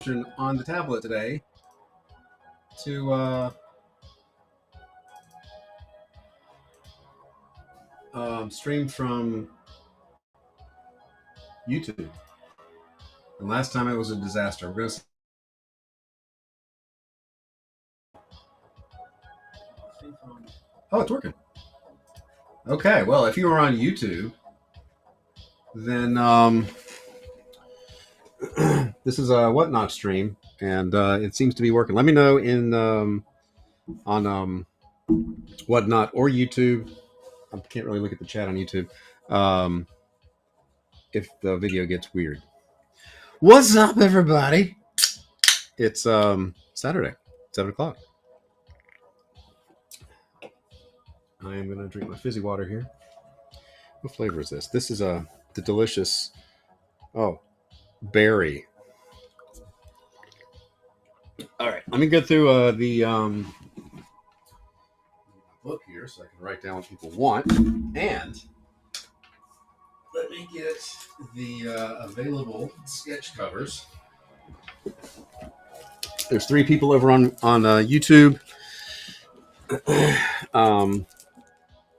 option on the tablet today to stream from YouTube. And last time it was a disaster. We're going to. Oh, it's working. Okay, well, if you were on YouTube, then this is a Whatnot stream, and it seems to be working. Let me know on Whatnot or YouTube. I can't really look at the chat on YouTube if the video gets weird. What's up, everybody? It's Saturday, 7 o'clock. I am going to drink my fizzy water here. What flavor is this? This is the delicious, berry. All right, let me get through the book here so I can write down what people want. And let me get the available sketch covers. There's 3 people over on YouTube.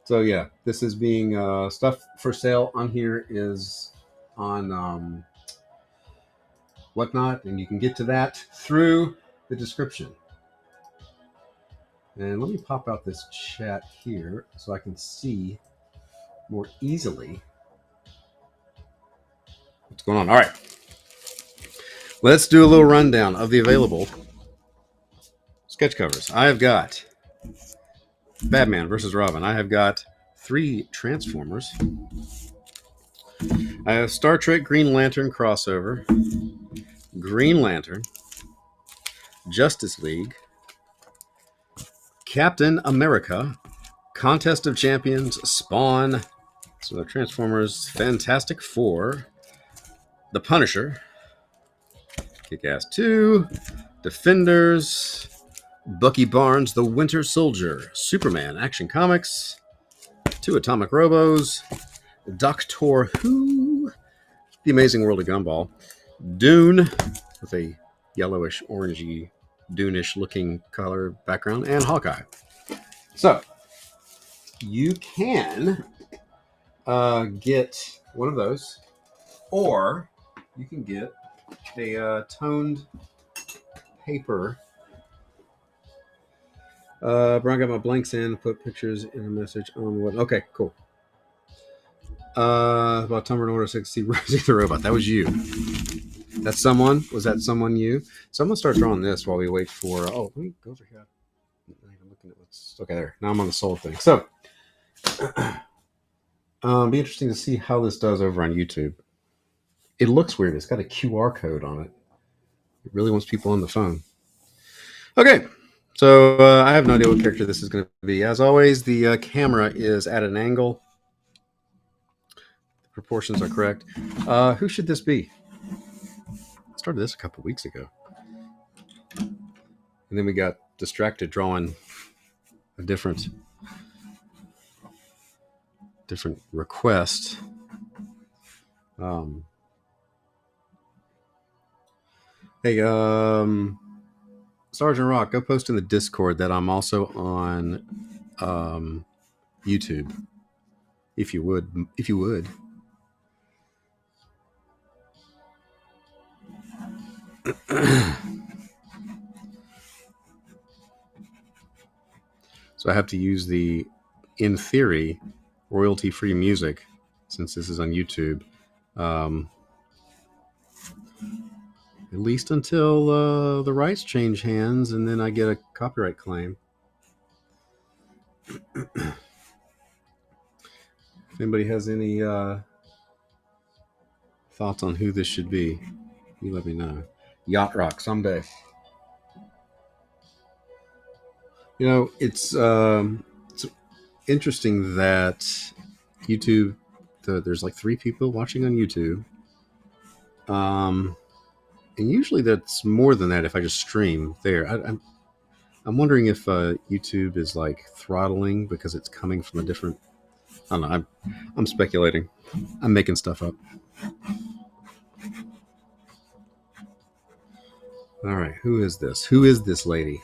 So yeah, this is being stuff for sale on here is on Whatnot, and you can get to that through the description. And let me pop out this chat here so I can see more easily what's going on. All right, let's do a little rundown of the available sketch covers. I have got Batman versus Robin. I have got 3 Transformers. I have Star Trek Green Lantern crossover, Green Lantern, Justice League, Captain America, Contest of Champions, Spawn, so Transformers, Fantastic Four, The Punisher, Kick-Ass 2, Defenders, Bucky Barnes, The Winter Soldier, Superman, Action Comics, 2 Atomic Robos, Doctor Who, The Amazing World of Gumball, Dune, with a yellowish, orangey, Dune-ish looking color background, and Hawkeye. So, you can get one of those, or you can get a toned paper. Brian got my blanks in, put pictures in a message on what. Okay, cool. About Tumblr Order 60, Rosie the Robot. That was you. That's someone? Was that someone you? So I'm going to start drawing this while we wait for. Oh, let me go over here. I'm not even looking at what's. Okay, there. Now I'm on the soul thing. So, be interesting to see how this does over on YouTube. It looks weird. It's got a QR code on it. It really wants people on the phone. Okay. So I have no idea what character this is going to be. As always, the camera is at an angle. The proportions are correct. Who should this be? I started this a couple weeks ago. And then we got distracted drawing a different request. Hey, Sergeant Rock, go post in the Discord that I'm also on YouTube. If you would. So I have to use the, in theory, royalty-free music since this is on YouTube. At least until the rights change hands, and then I get a copyright claim. If anybody has any thoughts on who this should be, you let me know. Yacht Rock someday. You know, it's interesting that YouTube. There's like 3 people watching on YouTube. And usually that's more than that if I just stream there. I'm wondering if YouTube is like throttling because it's coming from a different. I don't know. I'm speculating. I'm making stuff up. All right, who is this? Who is this lady?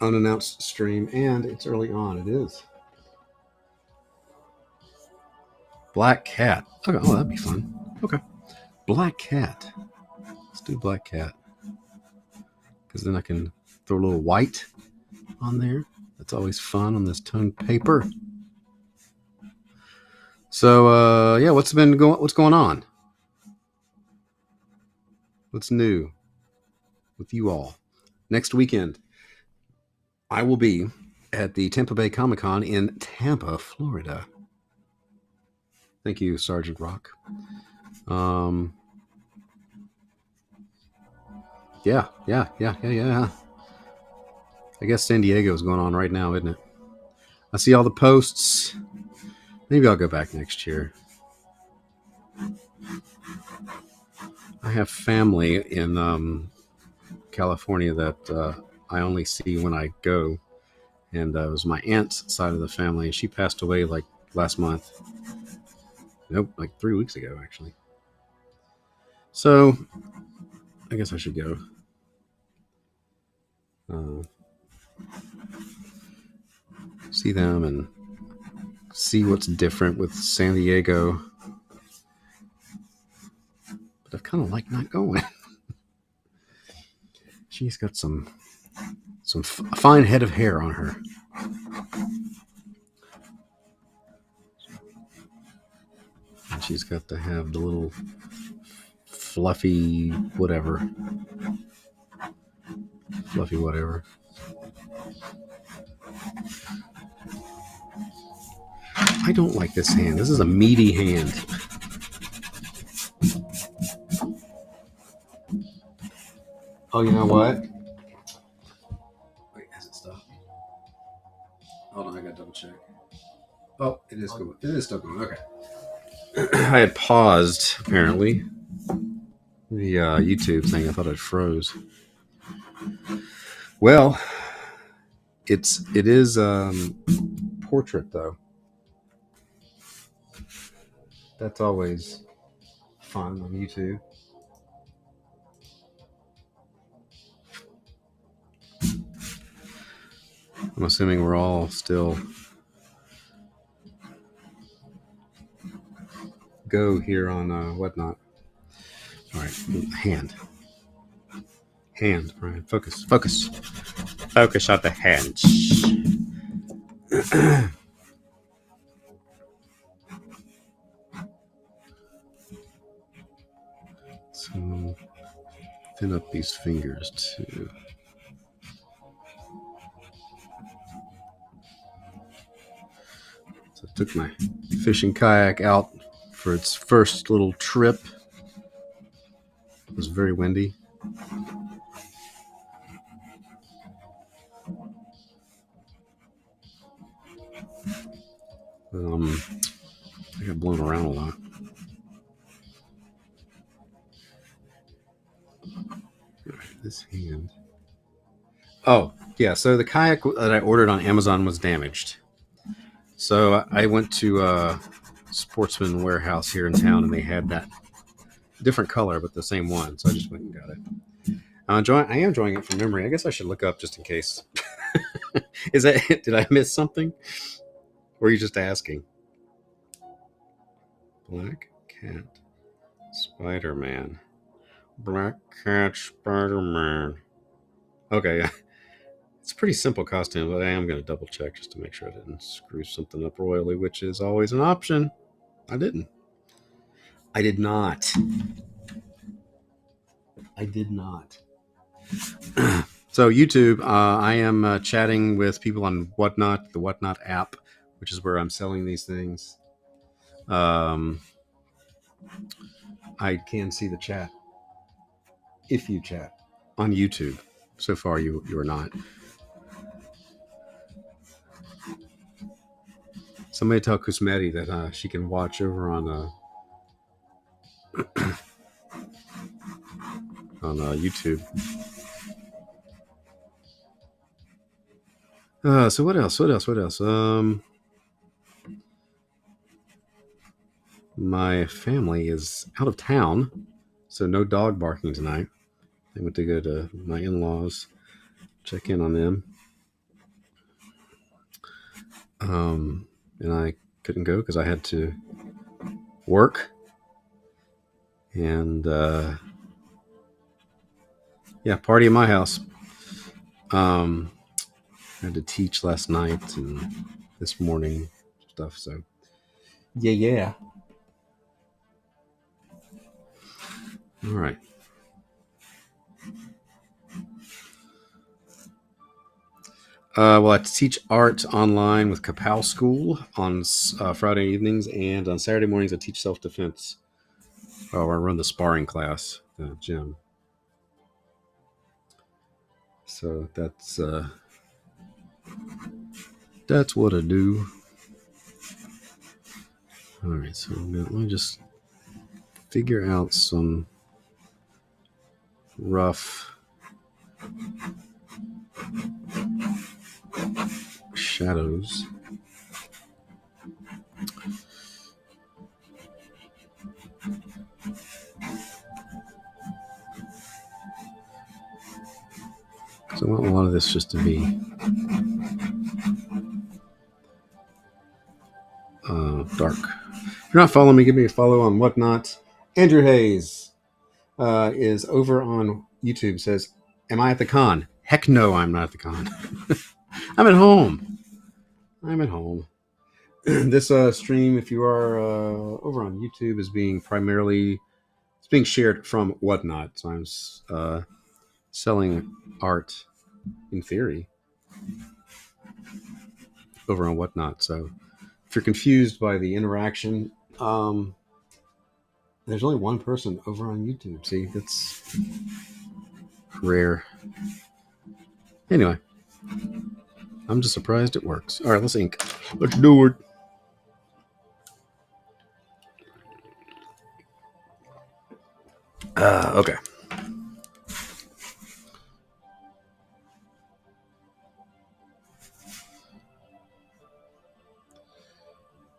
Unannounced stream, and it's early on. It is. Black Cat. Okay, oh, that'd be fun. Okay. Black Cat. Let's do Black Cat. Because then I can throw a little white on there. That's always fun on this toned paper. So, yeah, what's going on? What's new with you all? Next weekend, I will be at the Tampa Bay Comic-Con in Tampa, Florida. Thank you, Sergeant Rock. Yeah. I guess San Diego is going on right now, isn't it? I see all the posts. Maybe I'll go back next year. I have family in California that I only see when I go. And it was my aunt's side of the family. And she passed away like last month. Nope, like 3 weeks ago, actually. So I guess I should go. See them and see what's different with San Diego. But I kind of like not going. She's got some fine head of hair on her. And she's got to have the little fluffy whatever. I don't like this hand. This is a meaty hand. Oh, you know what? Wait, has it stopped? Hold on, I gotta double check. Oh, it is going. It is still going. Okay. I had paused apparently the YouTube thing. I thought it froze. Well, it is portrait though. That's always fun on YouTube. I'm assuming we're all still go here on whatnot. All right, hand, Brian. Focus on the hands. So thin up these fingers too. So I took my fishing kayak out for its first little trip. It was very windy. I got blown around a lot. This hand. Oh, yeah. So the kayak that I ordered on Amazon was damaged. So I went to Sportsman Warehouse here in town, and they had that different color, but the same one. So I just went and got it. I am drawing it from memory. I guess I should look up just in case. Is that? Did I miss something? Or are you just asking? Black Cat, Spider-Man. Black Cat, Spider-Man. Okay, yeah. It's a pretty simple costume, but I am going to double check just to make sure I didn't screw something up royally, which is always an option. I didn't. I did not. So YouTube, I am chatting with people on Whatnot, the Whatnot app, which is where I'm selling these things. I can see the chat if you chat on YouTube. So far, you are not. Somebody tell Kusmeti that she can watch over on YouTube. So what else? What else? What else? My family is out of town, so no dog barking tonight. I went to go to my in-laws, check in on them. And I couldn't go because I had to work. And yeah, party in my house. I had to teach last night and this morning stuff. So yeah. All right. Well, I teach art online with Kapow School on Friday evenings, and on Saturday mornings I teach self-defense. I run the sparring class at the gym. So that's what I do. All right, so let me just figure out some rough shadows. So I want a lot of this just to be dark. If you're not following me, give me a follow on Whatnot. Andrew Hayes is over on YouTube. Says, "Am I at the con?" Heck no, I'm not at the con. I'm at home. This stream, if you are over on YouTube, is being shared from Whatnot. So I'm selling art, in theory, over on Whatnot. So if you're confused by the interaction, there's only one person over on YouTube. See, that's rare. Anyway, I'm just surprised it works. All right, let's ink. Let's do it. Okay.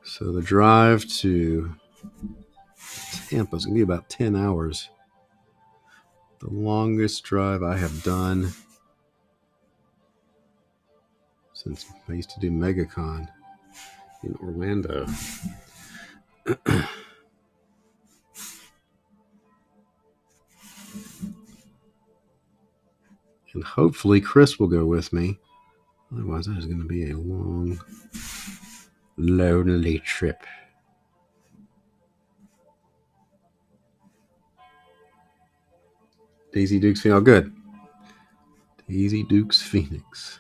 So the drive to Tampa is going to be about 10 hours. The longest drive I have done since I used to do MegaCon in Orlando. And hopefully Chris will go with me. Otherwise, that is going to be a long, lonely trip. Daisy Dukes Phoenix. Oh, good. Daisy Dukes Phoenix.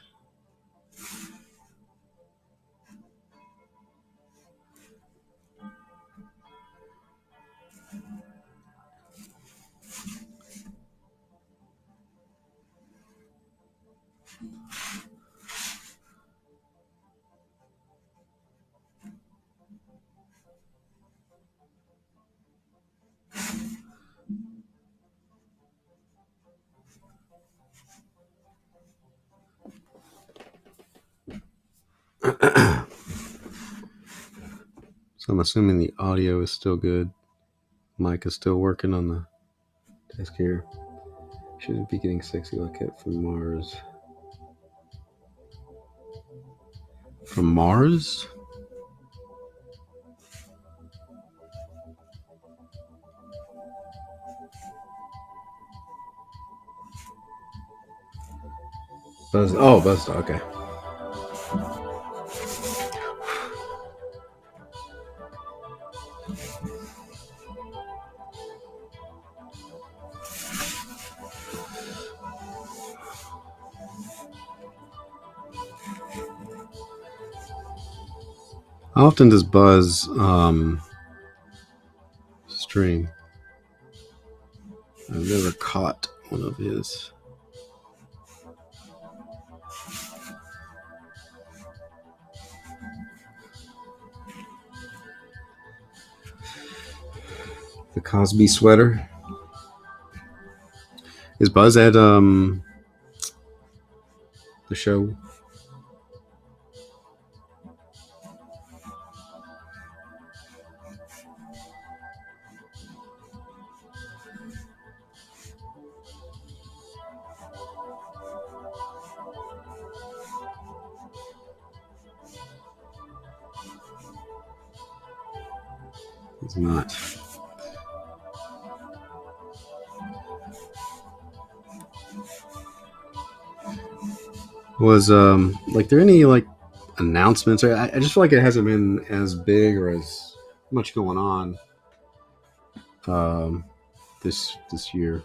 So I'm assuming the audio is still good. Mike is still working on the desk here. Shouldn't be getting sexy like that from Mars. From Mars? Buzz. Oh, Buzz. Okay. How often does Buzz stream? I've never caught one of his. The Cosby sweater. Is Buzz at the show? He's not. Was like there any like announcements? Or I just feel like it hasn't been as big or as much going on um, this year.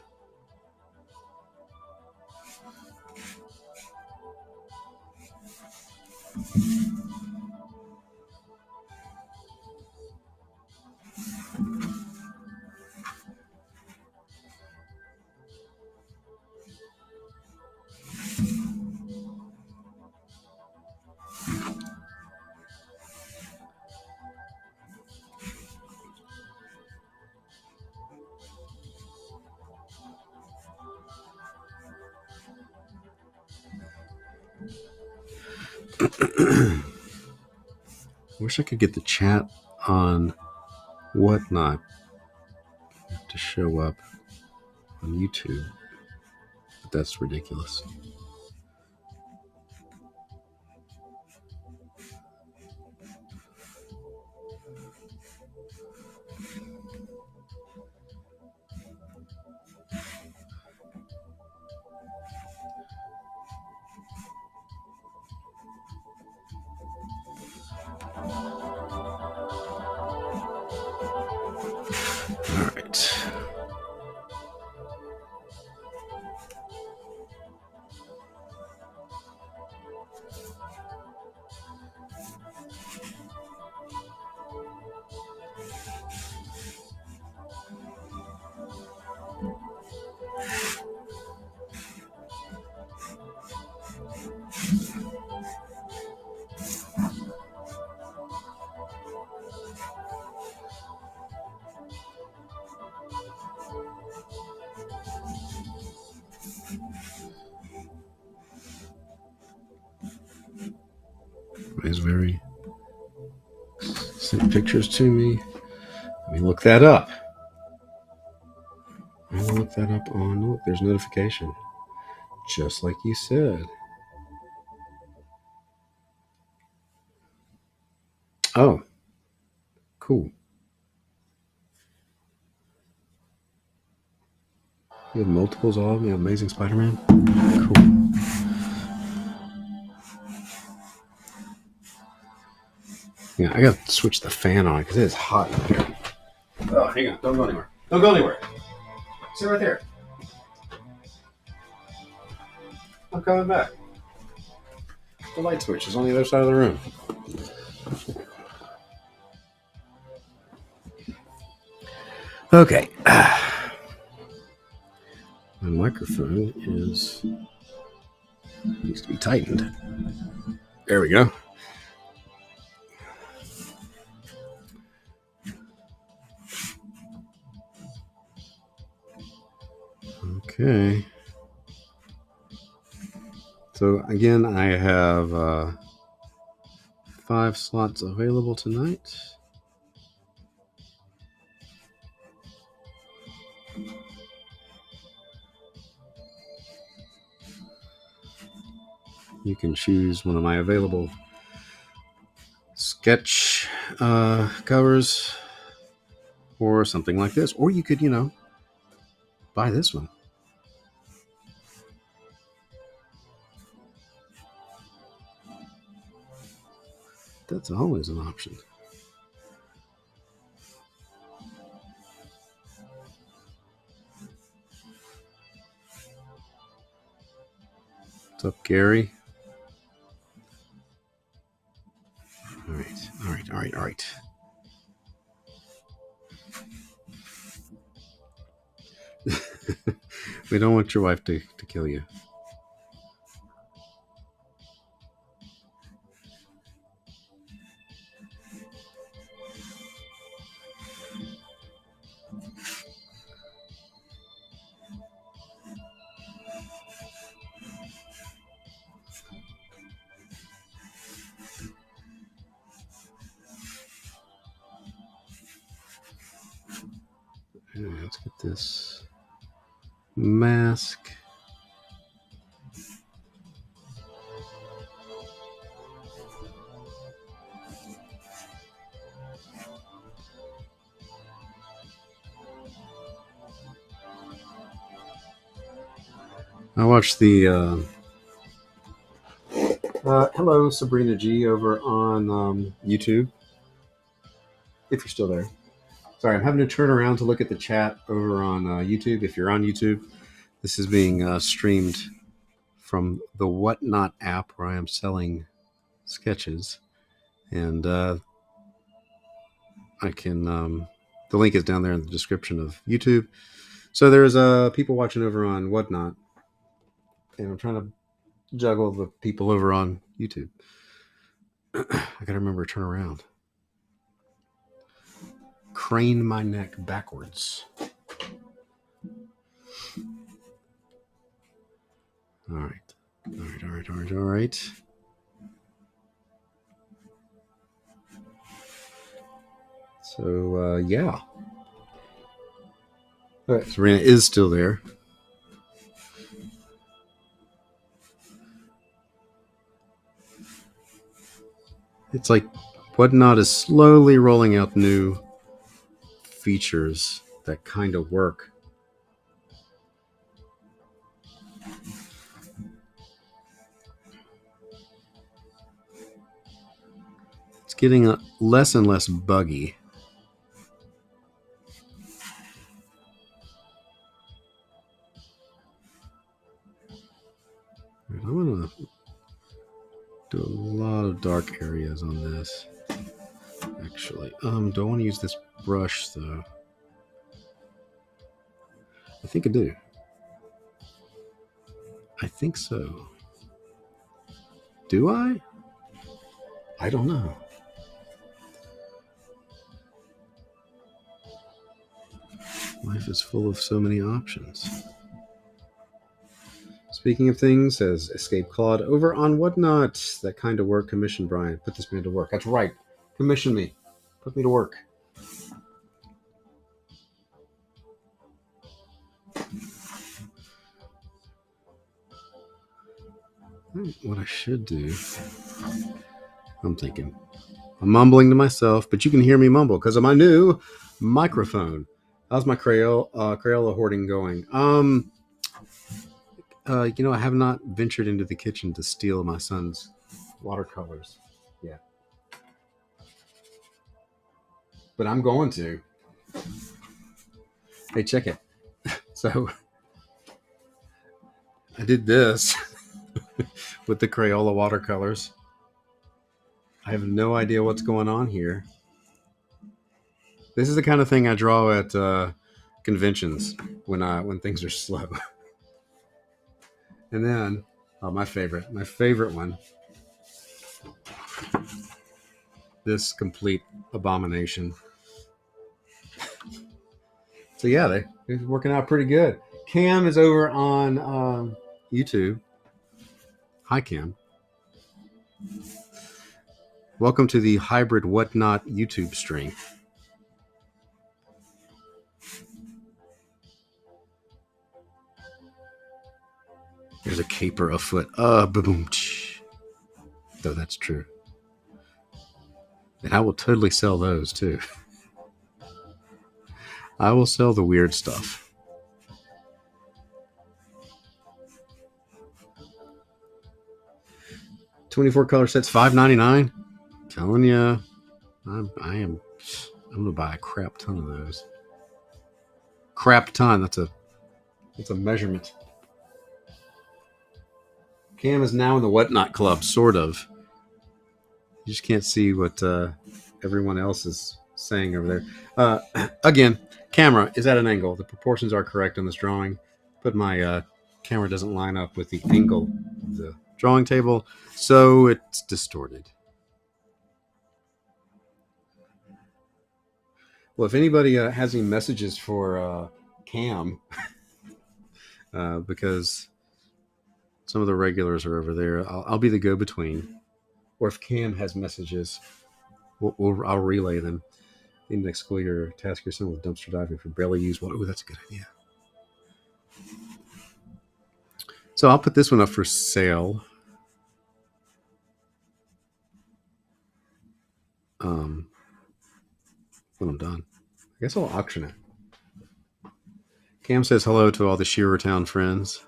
Wish I could get the chat on Whatnot to show up on YouTube, but that's ridiculous. All right. Everybody's very sent pictures to me. Let me look that up. I will look that up on. Look, there's notification, just like you said. Oh, cool. You have multiples of me, Amazing Spider-Man. Cool. Yeah, I gotta switch the fan on because it is hot in here. Oh, hang on. Don't go anywhere. Don't go anywhere. Sit right there. I'm coming back. The light switch is on the other side of the room. Okay. My microphone needs to be tightened. There we go. Okay. So again, I have 5 slots available tonight. You can choose one of my available sketch covers or something like this. Or you could, buy this one. That's always an option. What's up, Gary? All right. We don't want your wife to kill you. Anyway, let's get this mask. I watched the hello Sabrina G over on YouTube. If you're still there, sorry, I'm having to turn around to look at the chat over on YouTube. If you're on YouTube, this is being streamed from the Whatnot app where I am selling sketches, and I can. The link is down there in the description of YouTube. So there's people watching over on Whatnot, and I'm trying to juggle the people over on YouTube. I gotta remember to turn around. Crane my neck backwards. All right. So, yeah. All right, Serena is still there. It's like Whatnot is slowly rolling out new features that kind of work. It's getting less and less buggy. I'm going to do a lot of dark areas on this. Actually, do I want to use this brush though? I think I do. I think so. Do I? I don't know. Life is full of so many options. Speaking of things, says Escape Claude, over on Whatnot, that kind of work, commission Brian. Put this man to work. That's right. Commission me. Put me to work. What I should do, I'm thinking, I'm mumbling to myself, but you can hear me mumble because of my new microphone. How's my Crayola hoarding going? I have not ventured into the kitchen to steal my son's watercolors yet, but I'm going to. Hey, check it. So I did this with the Crayola watercolors. I have no idea what's going on here. This is the kind of thing I draw at conventions when things are slow. And then, my favorite one, this complete abomination. So yeah, they're working out pretty good. Cam is over on YouTube. Hi, Cam. Welcome to the hybrid Whatnot YouTube stream. There's a caper afoot. Boom. Though that's true. And I will totally sell those too. I will sell the weird stuff. $24 color sets, $5.99. Telling you, I'm gonna buy a crap ton of those. Crap ton. That's a measurement. Cam is now in the Whatnot Club, sort of. You just can't see what everyone else is saying over there. Again, camera is at an angle. The proportions are correct on this drawing, but my camera doesn't line up with the angle of the drawing table, so it's distorted. Well, if anybody has any messages for Cam, because some of the regulars are over there, I'll be the go-between. Or if Cam has messages, I'll relay them. In next school year, task your son with dumpster diving for barely used water. Oh, that's a good idea. So I'll put this one up for sale. When I'm done, I guess I'll auction it. Cam says hello to all the Shearertown friends.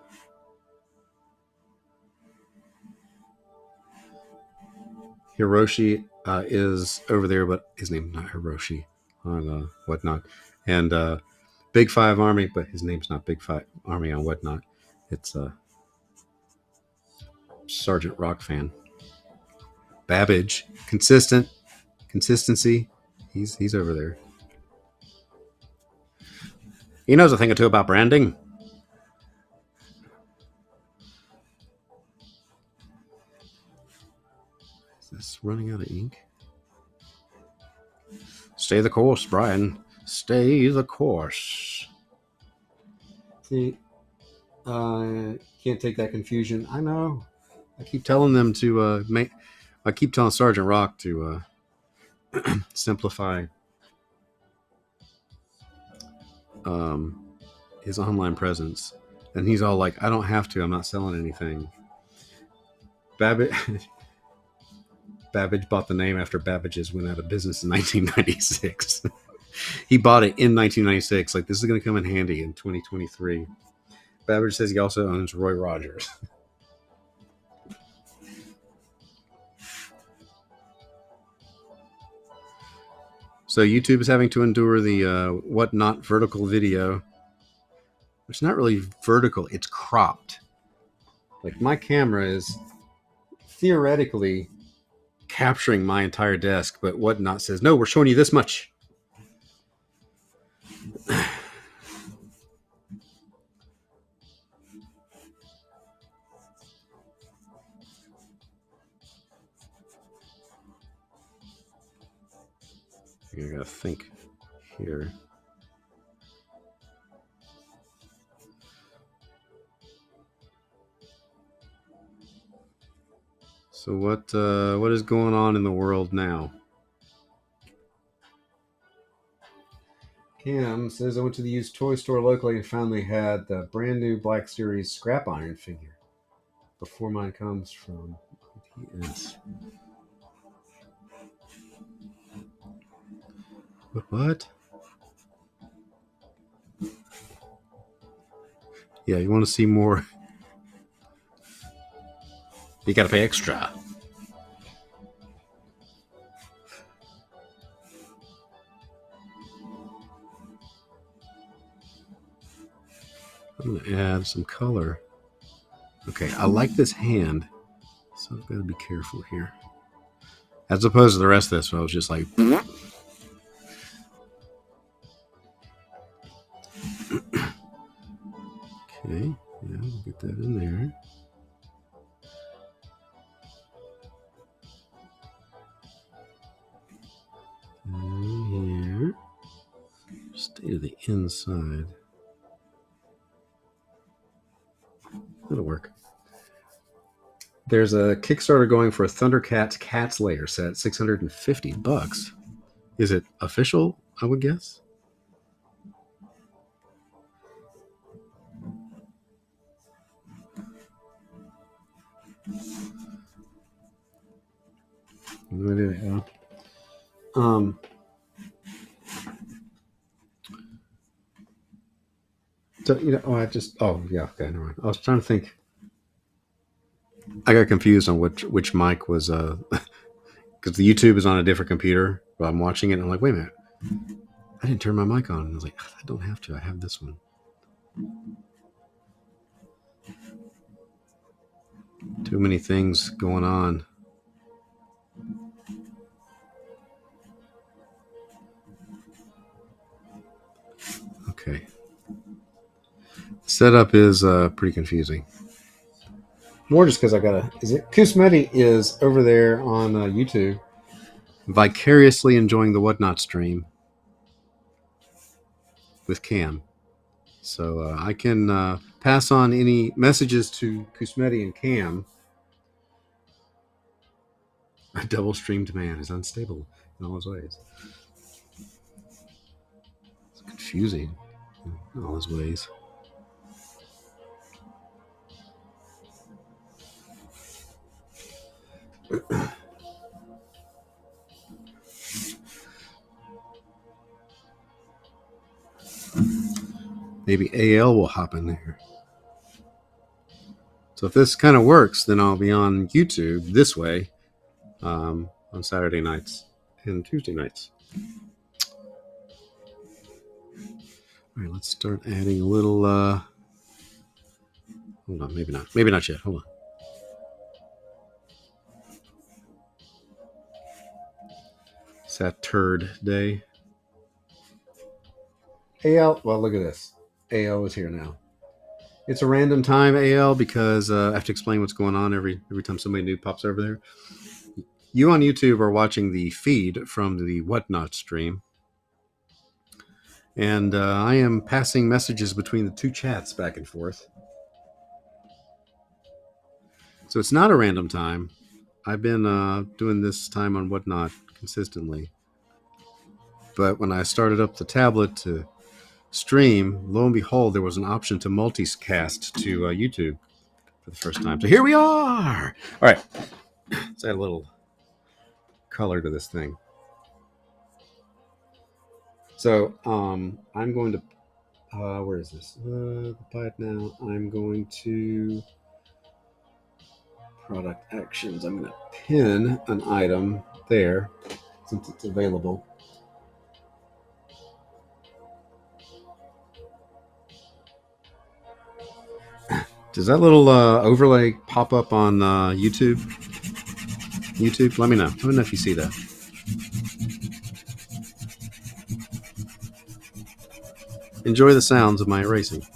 Hiroshi is over there, but his name's not Hiroshi on Whatnot. And Big Five Army, but his name's not Big Five Army on Whatnot. It's Sergeant Rock fan. Babbage, consistency. He's over there. He knows a thing or two about branding. Is this running out of ink? Stay the course, Brian. Stay the course. See, can't take that confusion. I know. I keep telling them to make. I keep telling Sergeant Rock to simplify his online presence, and he's all like, "I don't have to. I'm not selling anything." Babbage bought the name after Babbage's went out of business in 1996. He bought it in 1996. Like, this is going to come in handy in 2023. Babbage says he also owns Roy Rogers. So YouTube is having to endure the Whatnot vertical video. It's not really vertical. It's cropped. Like, my camera is theoretically capturing my entire desk, but Whatnot says, no, we're showing you this much. I gotta think here. So what is going on in the world now? Cam says, I went to the used toy store locally and found they had the brand new Black Series scrap iron figure. Before mine comes from BTS. What? Yeah, you want to see more? You gotta pay extra. I'm gonna add some color. Okay, I like this hand, so I've got to be careful here. As opposed to the rest of this, where I was just like. Okay, yeah, we'll get that in there. And here, stay to the inside. That'll work. There's a Kickstarter going for a Thundercats Cats Layer set, $650. Is it official? I would guess. No idea. So, you know, okay, never mind. I was trying to think. I got confused on which mic was because the YouTube is on a different computer, but I'm watching it and I'm like, wait a minute, I didn't turn my mic on. And I was like, I don't have to. I have this one. Too many things going on. Okay. Setup is pretty confusing. More just because I gotta. Is it Kusmeti is over there on YouTube, vicariously enjoying the Whatnot stream with Cam. So I can pass on any messages to Kusmeti and Cam. A double streamed man is unstable in all his ways. It's confusing in all his ways. Maybe AL will hop in there. So if this kind of works, then I'll be on YouTube this way, on Saturday nights and Tuesday nights. All right, let's start adding a little. Hold on, maybe not. Maybe not yet. Hold on. It's that turd day. AL, well, look at this. AL is here now. It's a random time, AL, because I have to explain what's going on every time somebody new pops over there. You on YouTube are watching the feed from the Whatnot stream. And I am passing messages between the two chats back and forth. So it's not a random time. I've been doing this time on Whatnot consistently. But when I started up the tablet to stream, lo and behold, there was an option to multicast to YouTube for the first time. So here we are. All right. Let's add a little color to this thing. So I'm going to, where is this? Buy it now. I'm going to product actions. I'm going to pin an item there since it's available. Does that little overlay pop up on YouTube? YouTube, let me know. Let me know if you see that. Enjoy the sounds of my erasing.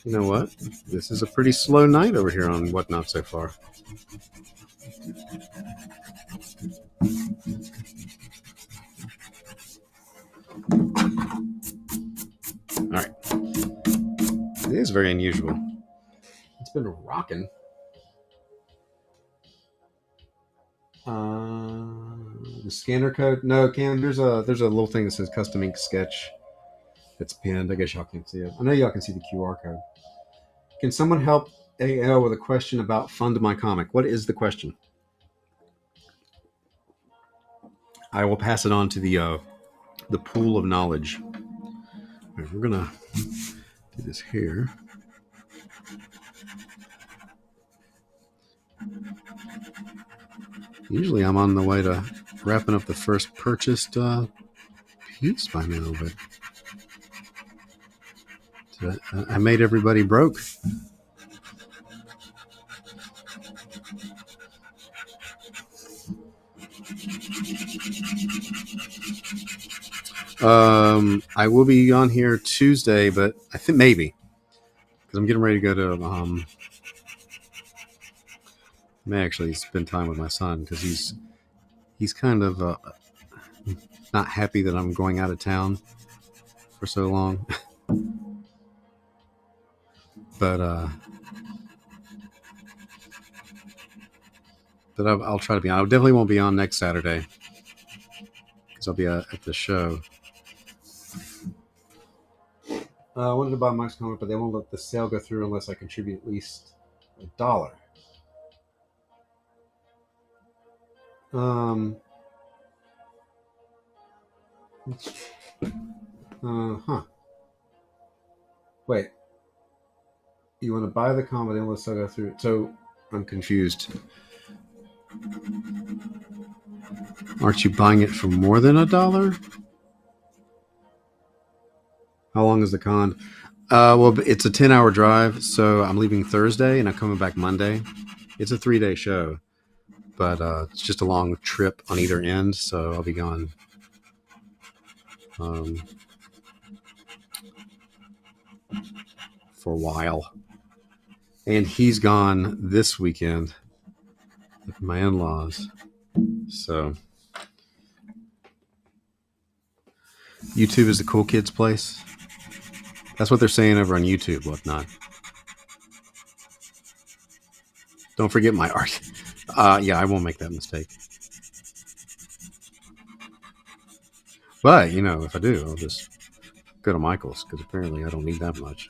You know what? This is a pretty slow night over here on Whatnot so far. All right. It is very unusual. It's been rocking. The scanner code. No, Cam. There's a little thing that says custom ink sketch. It's pinned. I guess y'all can't see it. I know y'all can see the QR code. Can someone help AL with a question about Fund My Comic? What is the question? I will pass it on to the pool of knowledge. Right, we're gonna do this here. Usually I'm on the way to wrapping up the first purchased piece by now, but I made everybody broke. I will be on here Tuesday, but I think maybe because I'm getting ready to go to may actually spend time with my son because he's kind of not happy that I'm going out of town for so long. But I'll try to be on. I definitely won't be on next Saturday because I'll be at the show. I wanted to buy Mike's comic, but they won't let the sale go through unless I contribute at least $1. Wait. You want to buy the comic, then let's go through it. So I'm confused. Aren't you buying it for more than $1? How long is the con? Well, it's a 10-hour drive, so I'm leaving Thursday and I'm coming back Monday. It's a 3-day show, but it's just a long trip on either end, so I'll be gone. For a while. And he's gone this weekend with my in-laws. So YouTube is the cool kids' place. That's what they're saying over on YouTube, Whatnot. Don't forget my art. Yeah, I won't make that mistake. But, if I do, I'll just go to Michael's because apparently I don't need that much.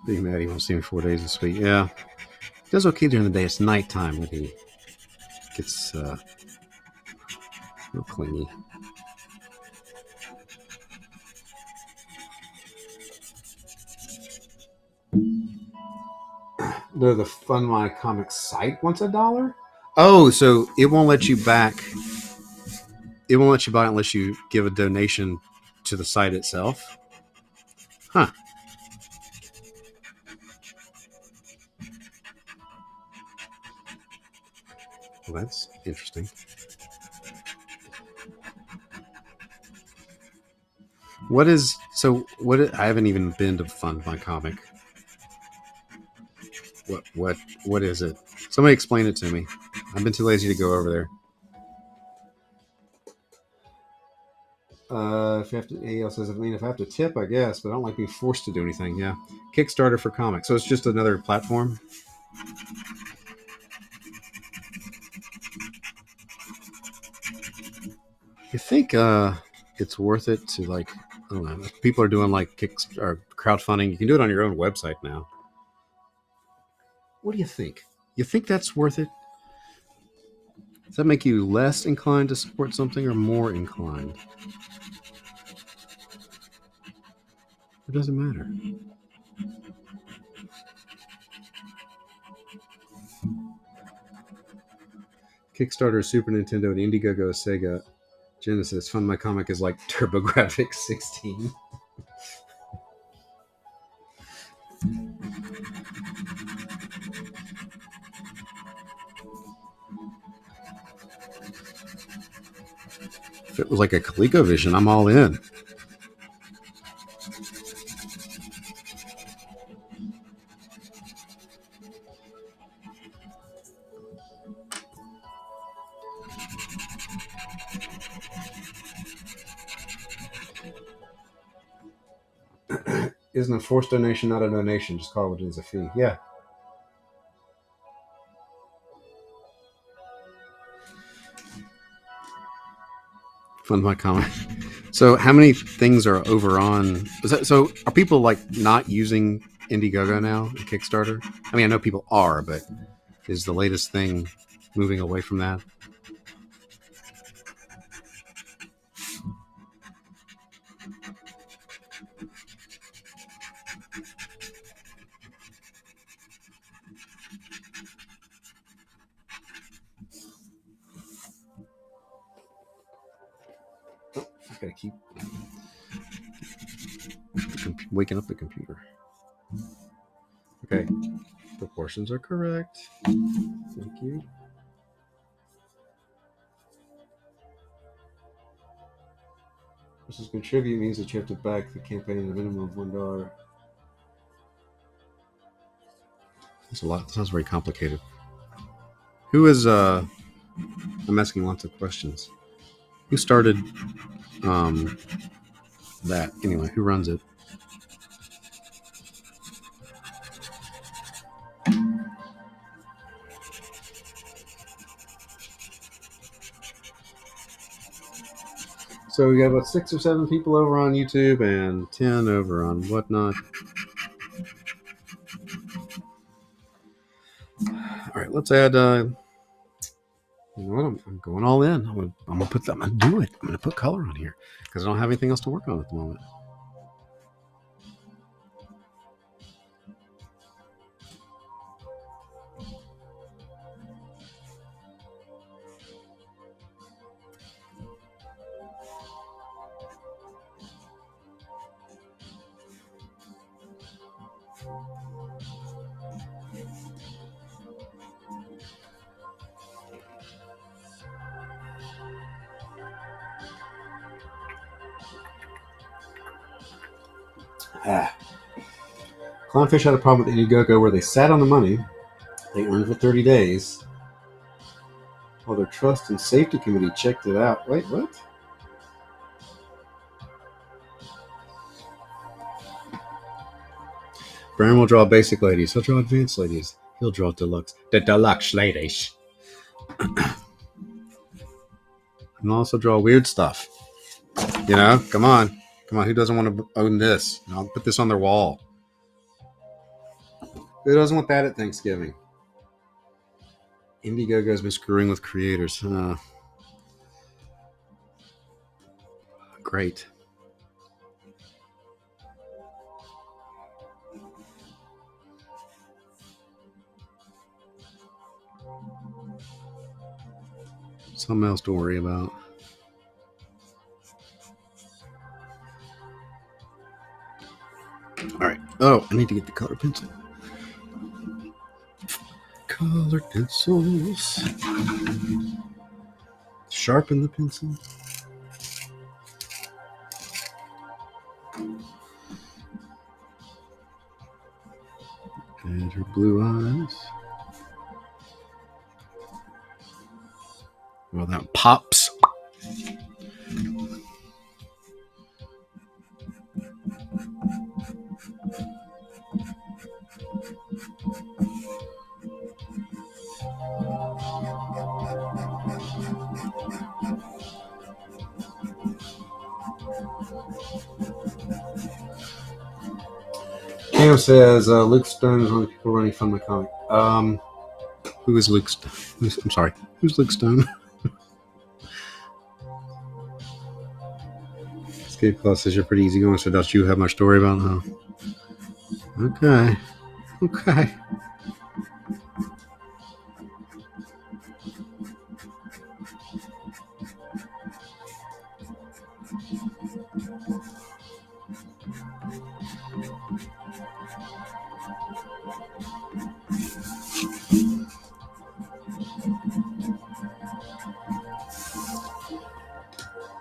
Big Maddie won't see me 4 days this week. Yeah. He does okay during the day. It's nighttime when he gets Real clingy. The Fund My Comics site wants $1. Oh, so it won't let you back. It won't let you buy it unless you give a donation to the site itself. Huh. Well, that's interesting. What is so? What I haven't even been to Fund My Comic. What is it? Somebody explain it to me. I've been too lazy to go over there. If you have to, AL says, if I have to tip, I guess, but I don't like being forced to do anything. Yeah, Kickstarter for comics. So it's just another platform. You think it's worth it to, like, I don't know, people are doing like or crowdfunding. You can do it on your own website now. What do you think? You think that's worth it? Does that make you less inclined to support something or more inclined? It doesn't matter. Kickstarter, Super Nintendo, and Indiegogo, Sega, Genesis. Fund My Comic is like TurboGrafx 16. If it was like a ColecoVision, I'm all in. Isn't a forced donation not a donation? Just call it as a fee. Yeah. Fund My Comic. So how many things are over on? So are people like not using Indiegogo now and Kickstarter? I mean, I know people are, but is the latest thing moving away from that? I gotta keep waking up the computer. Okay, proportions are correct. Thank you. This is contribute means that you have to back the campaign at a minimum of $1. That's a lot. It sounds very complicated. Who is I'm asking lots of questions. Who started that? Anyway, who runs it? So we got about 6 or 7 people over on YouTube and 10 over on Whatnot. All right, let's add. You know what? I'm going all in. I'm gonna do it. I'm gonna put color on here because I don't have anything else to work on at the moment. Clownfish had a problem with Indiegogo where they sat on the money they earned for 30 days while their trust and safety committee checked it out. Wait, what? Brian will draw basic ladies. He'll draw advanced ladies. He'll draw deluxe. The deluxe ladies. And also draw weird stuff. You know, come on. Who doesn't want to own this? I'll put this on their wall. Who doesn't want that at Thanksgiving? Indiegogo has been screwing with creators. great. Something else to worry about. All right. Oh, I need to get the color pencil. Color pencils. Sharpen the pencil. And her blue eyes. Well, that pops. Cam says Luke Stone is one of the people running Fund My Comic. Who is Luke Stone? I'm sorry. Who's Luke Stone? Escape Clause says you're pretty easygoing, so don't you have much to worry about? No. Okay. Okay.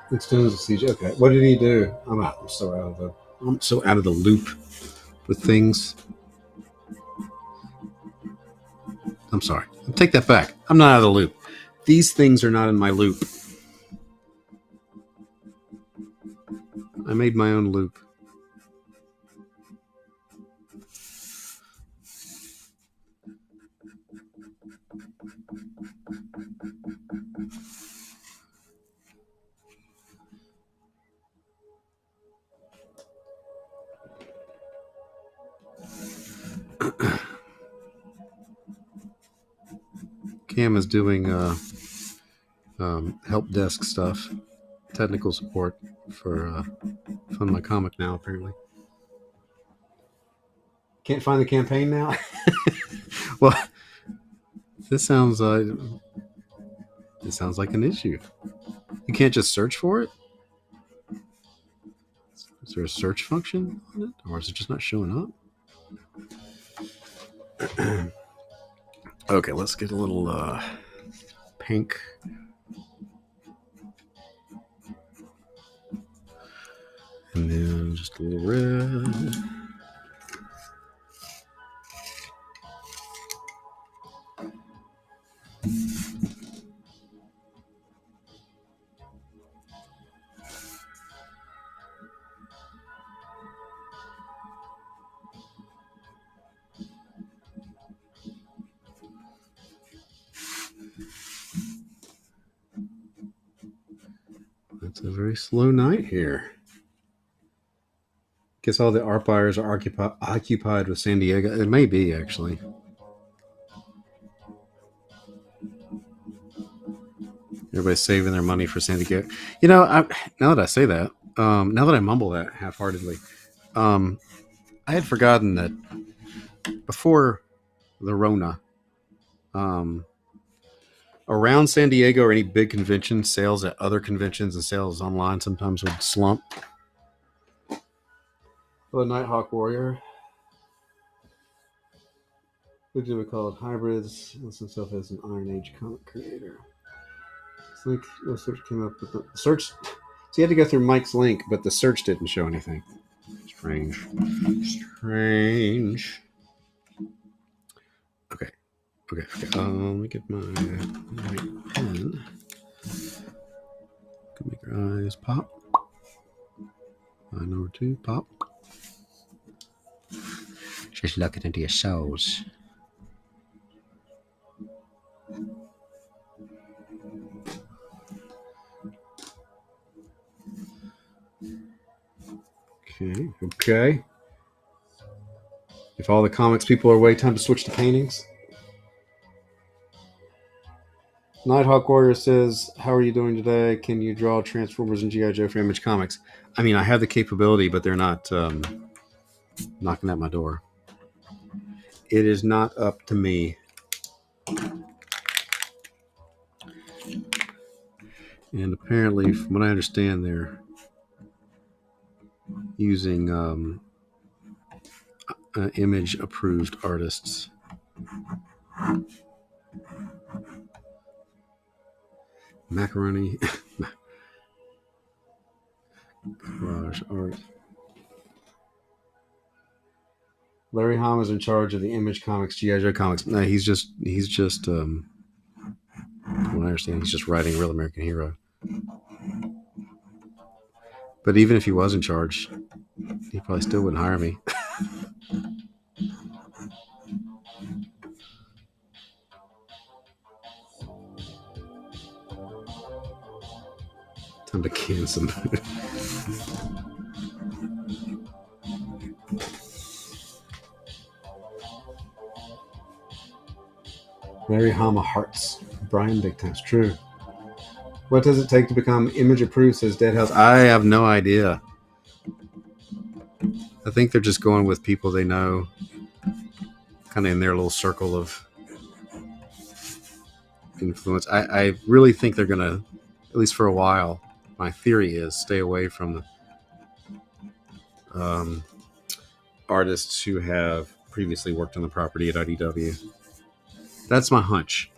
Luke Stone is a siege. Okay. What did he do? I'm out. I'm so out of the loop with things. I'm sorry. I'll take that back. I'm not out of the loop. These things are not in my loop. I made my own loop. Cam is doing help desk stuff, technical support for Fund My Comic now, apparently. Can't find the campaign now? Well, this sounds like an issue. You can't just search for it? Is there a search function on it? Or is it just not showing up? Okay, let's get a little pink. And then just a little red. It's a very slow night here. Guess all the art buyers are occupied with San Diego. It may be, actually. Everybody's saving their money for San Diego. You know, now that I say that, now that I mumble that half-heartedly, I had forgotten that before the Rona, around San Diego or any big convention, sales at other conventions and sales online sometimes would slump. The Nighthawk Warrior. What do we call it? Hybrids. Lists himself as an Iron Age comic creator. This link, the search came up with the search. So you had to go through Mike's link, but the search didn't show anything. Strange. Okay. Let me get my white pen. Can make your eyes pop. Line number 2, pop. Just looking into your souls. Okay. If all the comics people are away, time to switch to paintings. Nighthawk Warrior says, "How are you doing today? Can you draw Transformers and GI Joe for Image Comics?" I mean, I have the capability, but they're not knocking at my door. It is not up to me. And apparently, from what I understand, they're using image approved artists. Macaroni. Garage art. Larry Hama is in charge of the Image Comics, GI Joe comics. No, he's just from what I understand, he's just writing Real American Hero. But even if he was in charge, he probably still wouldn't hire me. Time to can some. Larry Hama hearts. Brian Big Time's true. What does it take to become image approved, says Deadhouse? I have no idea. I think they're just going with people they know, kind of in their little circle of influence. I really think they're going to, at least for a while, my theory is stay away from the artists who have previously worked on the property at IDW. That's my hunch.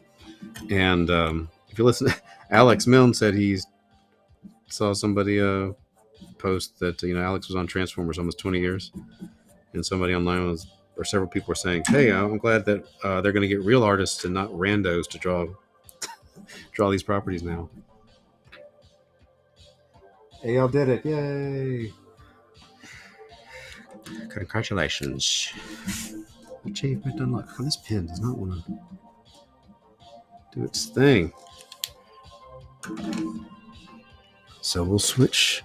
And if you listen, Alex Milne said he saw somebody post that Alex was on Transformers almost 20 years, and somebody online was, or several people were saying, "Hey, I'm glad that they're going to get real artists and not randos to draw these properties now." AL did it! Yay! Congratulations! Achievement unlocked. This pen does not want to do its thing. So we'll switch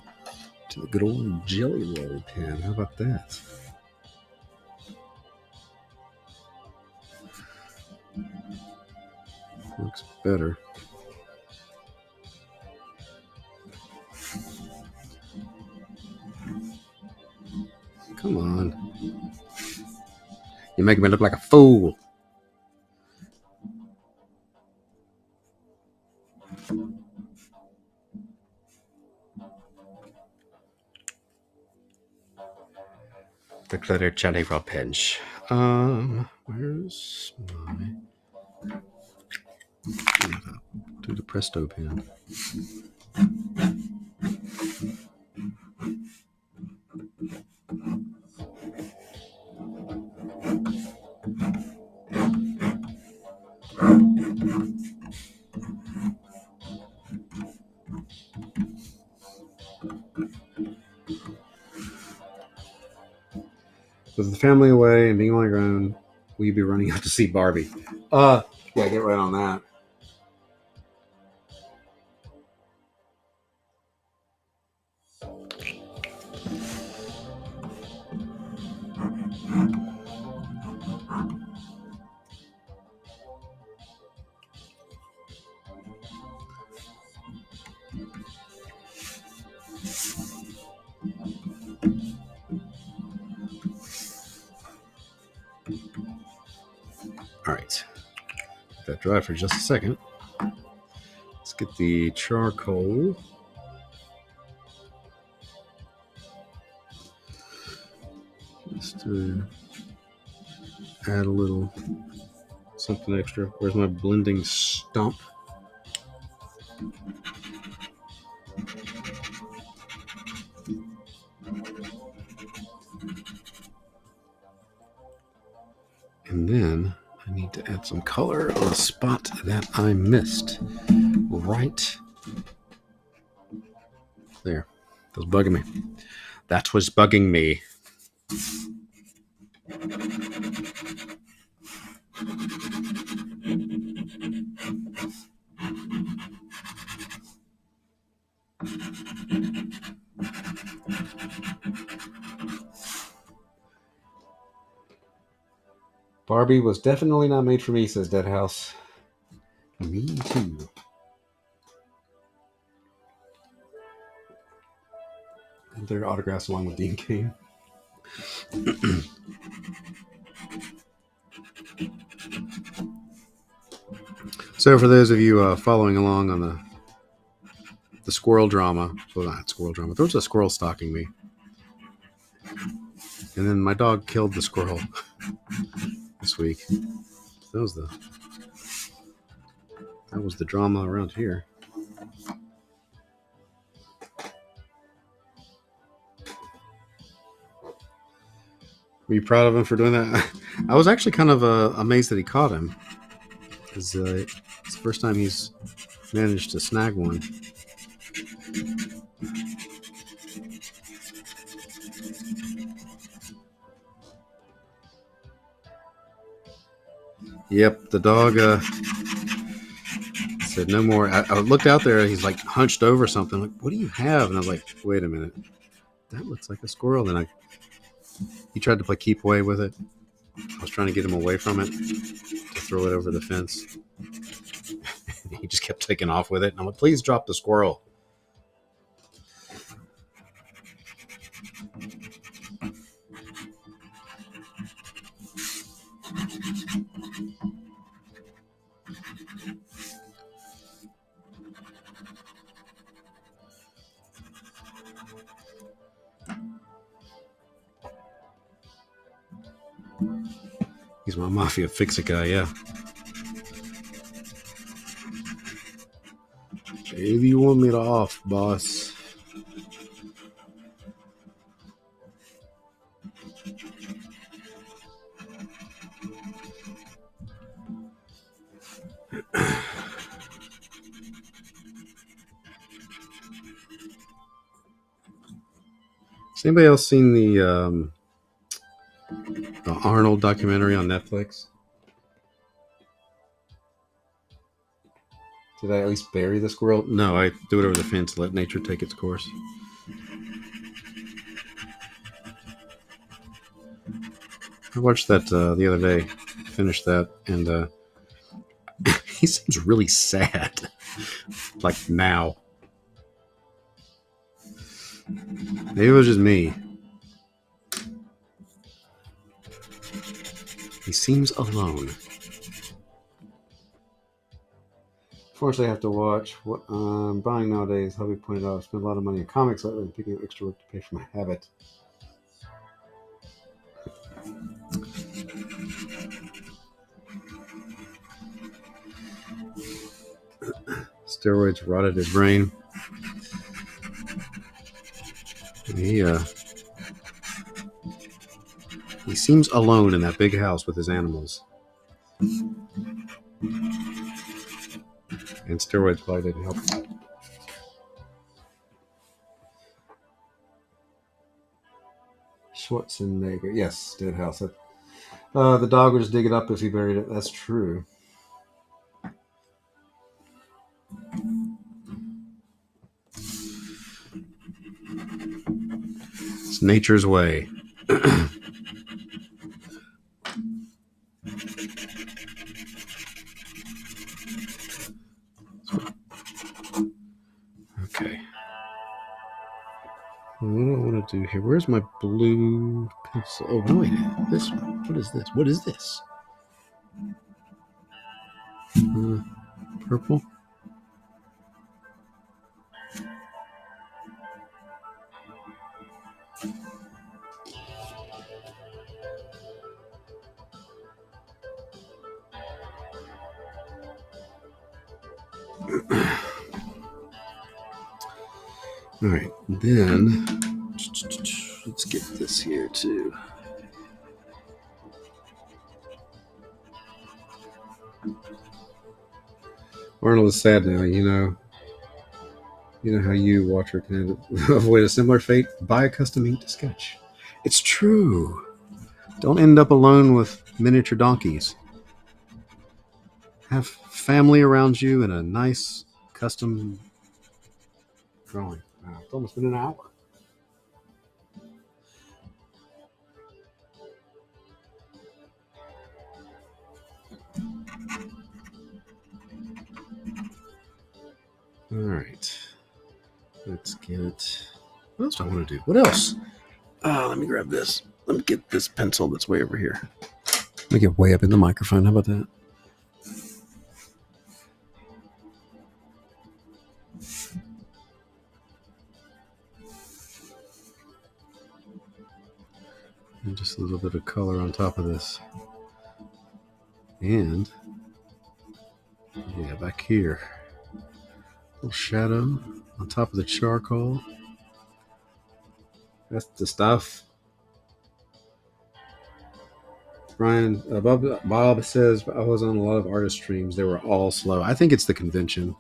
to the good old Jelly Roll pen. How about that? Looks better. Come on. You're making me look like a fool. The glitter Jelly Roll pinch. Where's my... Do the Presto pen. With the family away and being on your own, will you be running out to see Barbie? Yeah, get right on that. All right, let that dry for just a second. Let's get the charcoal. Just to add a little something extra. Where's my blending stump? And then I need to add some color on the spot that I missed. Right there. That was bugging me. That was bugging me. Barbie was definitely not made for me, says Deadhouse. Me too. their autographs along with Dean Cain. So, for those of you following along on the squirrel drama, well, not squirrel drama, there was a squirrel stalking me, and then my dog killed the squirrel this week. That was the drama around here. Were you proud of him for doing that? I was actually kind of amazed that he caught him, because it's the first time he's managed to snag one. Yep, the dog said no more. I looked out there, he's like hunched over something. Like, what do you have? And I was like, wait a minute, that looks like a squirrel. Then he tried to play keep away with it. I was trying to get him away from it to throw it over the fence. He just kept taking off with it. And I'm like, please drop the squirrel. He's my mafia fix-it guy, yeah. If you want me to off, boss. Has anybody else seen the Arnold documentary on Netflix? Did I at least bury the squirrel? No, I threw it over the fence, let nature take its course. I watched that the other day, finished that, and he seems really sad. Like now. Maybe it was just me. He seems alone. Of course, I have to watch what I'm buying nowadays. Hubby pointed out I spend a lot of money on comics lately and picking up extra work to pay for my habit. Steroids rotted his brain. He seems alone in that big house with his animals. And steroids probably didn't help. Schwarzenegger. Yes, dead house. The dog would just dig it up if he buried it. That's true. It's nature's way. Okay. What do I want to do here? Where's my blue pencil? Oh, wait. This one. What is this? What is this? Purple? All right, then let's get this here too. Arnold is sad now. You know how you, watcher, can avoid a similar fate? Buy a custom ink to sketch. It's true. Don't end up alone with miniature donkeys. Have family around you and a nice custom drawing. Wow, it's almost been an hour. All right. Let's get What else do I want to do? What else? Let me grab this. Let me get this pencil that's way over here. Let me get way up in the microphone. How about that? And just a little bit of color on top of this. And yeah, back here. A little shadow on top of the charcoal. That's the stuff. Brian, Bob says I was on a lot of artist streams. They were all slow. I think it's the convention.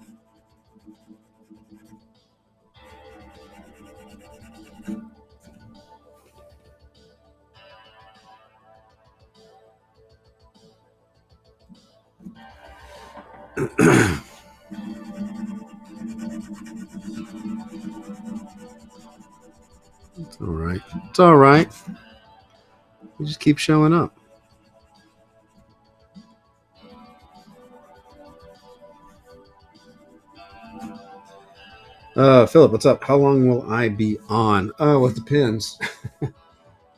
It's all right. It's all right. We just keep showing up. Philip, what's up? How long will I be on? Well, it depends. If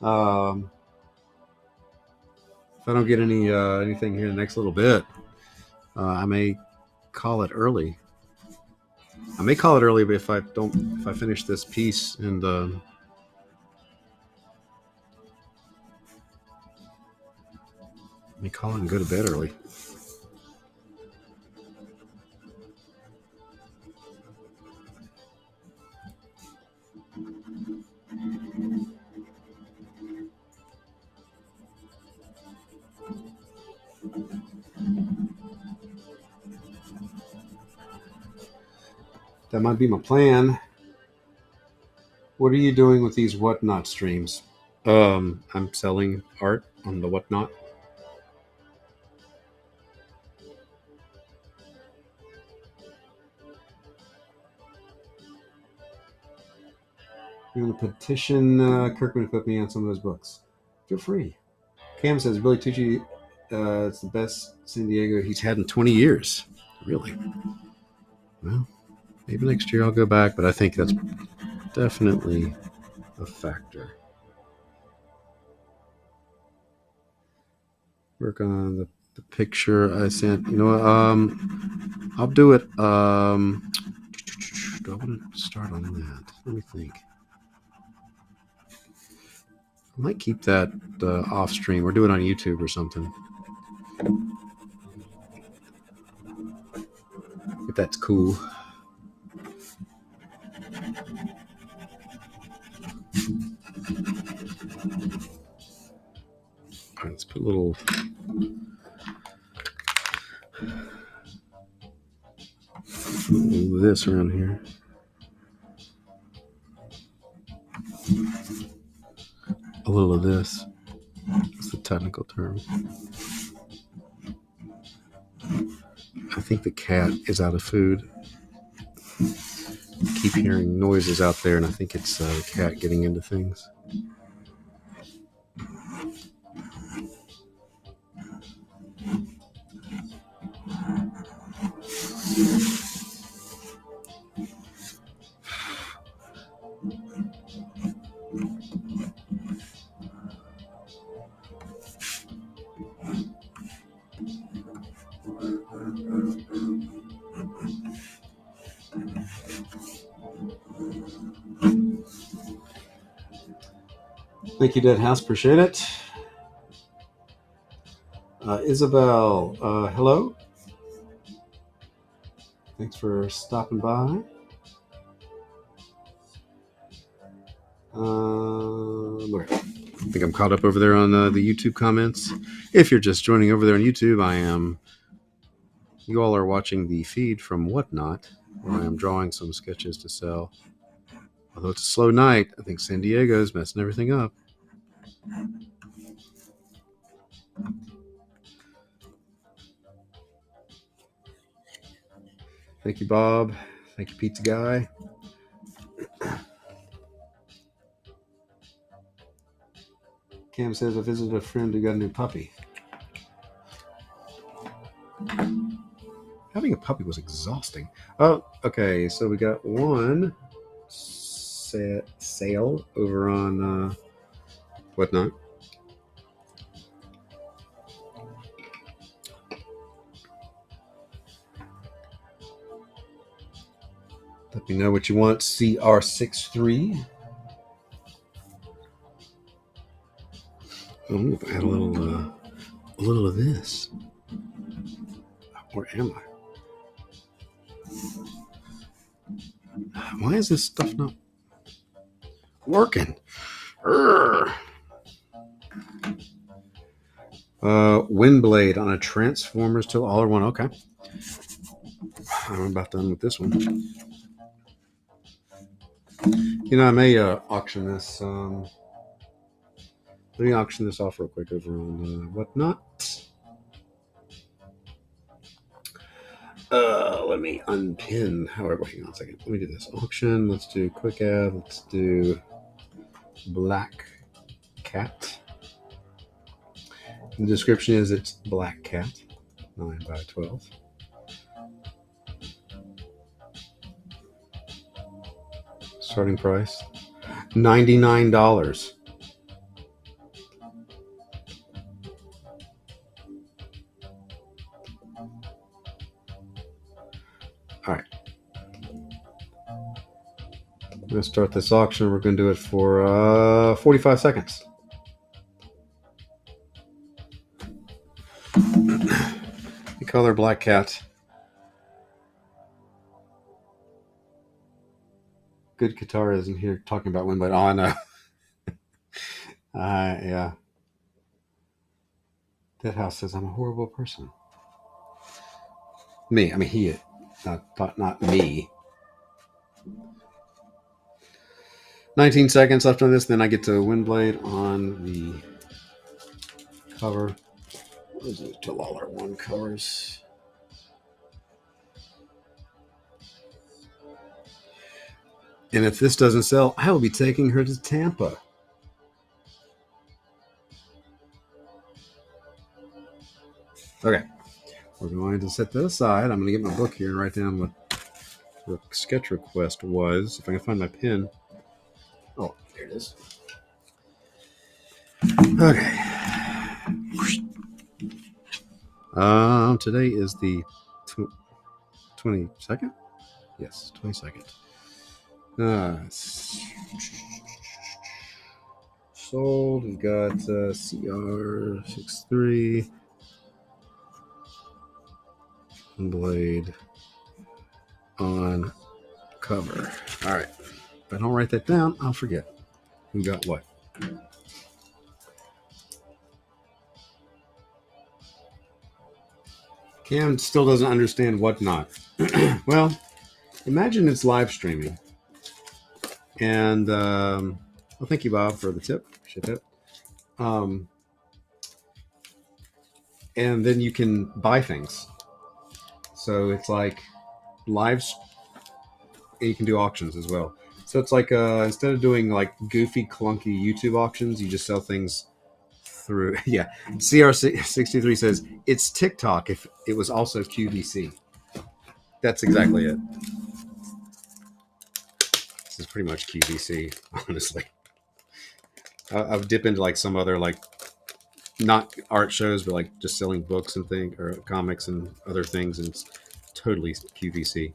I don't get anything here in the next little bit, I may call it early. I may call it early, but if I finish this piece and I may call it and go to bed early. That might be my plan. What are you doing with these Whatnot streams? I'm selling art on the Whatnot. You want to petition Kirkman to put me on some of those books? Feel free. Cam says Billy Tucci, it's the best San Diego he's had in 20 years. Really? Well, maybe next year I'll go back, but I think that's definitely a factor. Work on the picture I sent. You know what? I'll do it. Do I want to start on that? Let me think. I might keep that off stream or do it on YouTube or something. If that's cool. All right, let's put a little this around here. A little of this. That's the technical term. I think the cat is out of food. I keep hearing noises out there, and I think it's the cat getting into things. Thank you, Dead House. Appreciate it. Isabel, hello. Thanks for stopping by. Where? I think I'm caught up over there on the YouTube comments. If you're just joining over there on YouTube, you all are watching the feed from Whatnot, where I am drawing some sketches to sell. Although it's a slow night, I think San Diego is messing everything up. Thank you, Bob. Thank you, Pizza Guy. Cam says I visited a friend who got a new puppy. Having a puppy was exhausting. Oh, okay. So we got 1, sale over on Whatnot. Let me know what you want. CR63. I'm gonna add a little of this. Where am I? Why is this stuff not working? Windblade on a Transformers till all are one. Okay. I'm about done with this one. You know, I may auction this. Let me auction this off real quick over on Whatnot. Let me unpin. However, hang on a second. Let me do this auction. Let's do quick add. Let's do Black Cat. The description is it's Black Cat, 9 by 12. Starting price $99. All right. I'm going to start this auction. We're going to do it for 45 seconds. The color Black Cat. Good guitar isn't here talking about Windblade. Oh, I know. Yeah. That house says I'm a horrible person. Me. I mean, he. Not me. 19 seconds left on this. Then I get to Windblade on the cover. What is it? Till all our one covers. And if this doesn't sell, I will be taking her to Tampa. Okay. We're going to set that aside. I'm going to get my book here and write down what the sketch request was. If I can find my pen. Oh, there it is. Okay. Today is the 22nd? Yes, 22nd. Sold. We've got CR63. Blade on cover. All right. If I don't write that down, I'll forget who got what. Cam still doesn't understand Whatnot. Well, imagine it's live streaming. And well, thank you, Bob, for the tip. Shit. And then you can buy things. So it's like lives, and you can do auctions as well. So it's like instead of doing like goofy, clunky YouTube auctions, you just sell things through. Yeah, CR63 says it's TikTok if it was also QVC. That's exactly it. This is pretty much QVC, honestly. I'll dip into like some other like not art shows, but like just selling books and things or comics and other things, and it's totally QVC.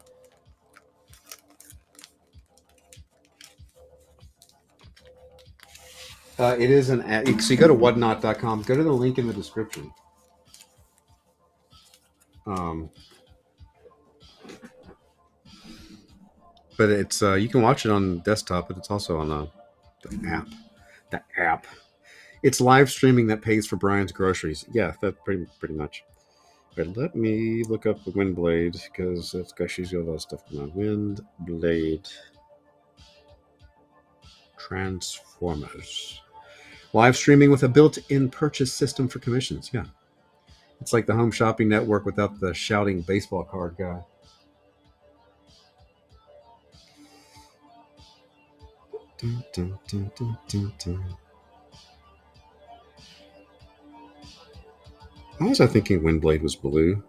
It is an ad. So you go to whatnot.com, go to the link in the description. But it's you can watch it on desktop, but it's also on the app. The app. It's live streaming that pays for Brian's groceries. Yeah, that's pretty much. But let me look up the Windblade because it's got she's got a lot of stuff going on. Windblade Transformers. Live streaming with a built-in purchase system for commissions. Yeah. It's like the home shopping network without the shouting baseball card guy. Dun, dun, dun, dun, dun, dun. Why was I thinking Windblade was blue?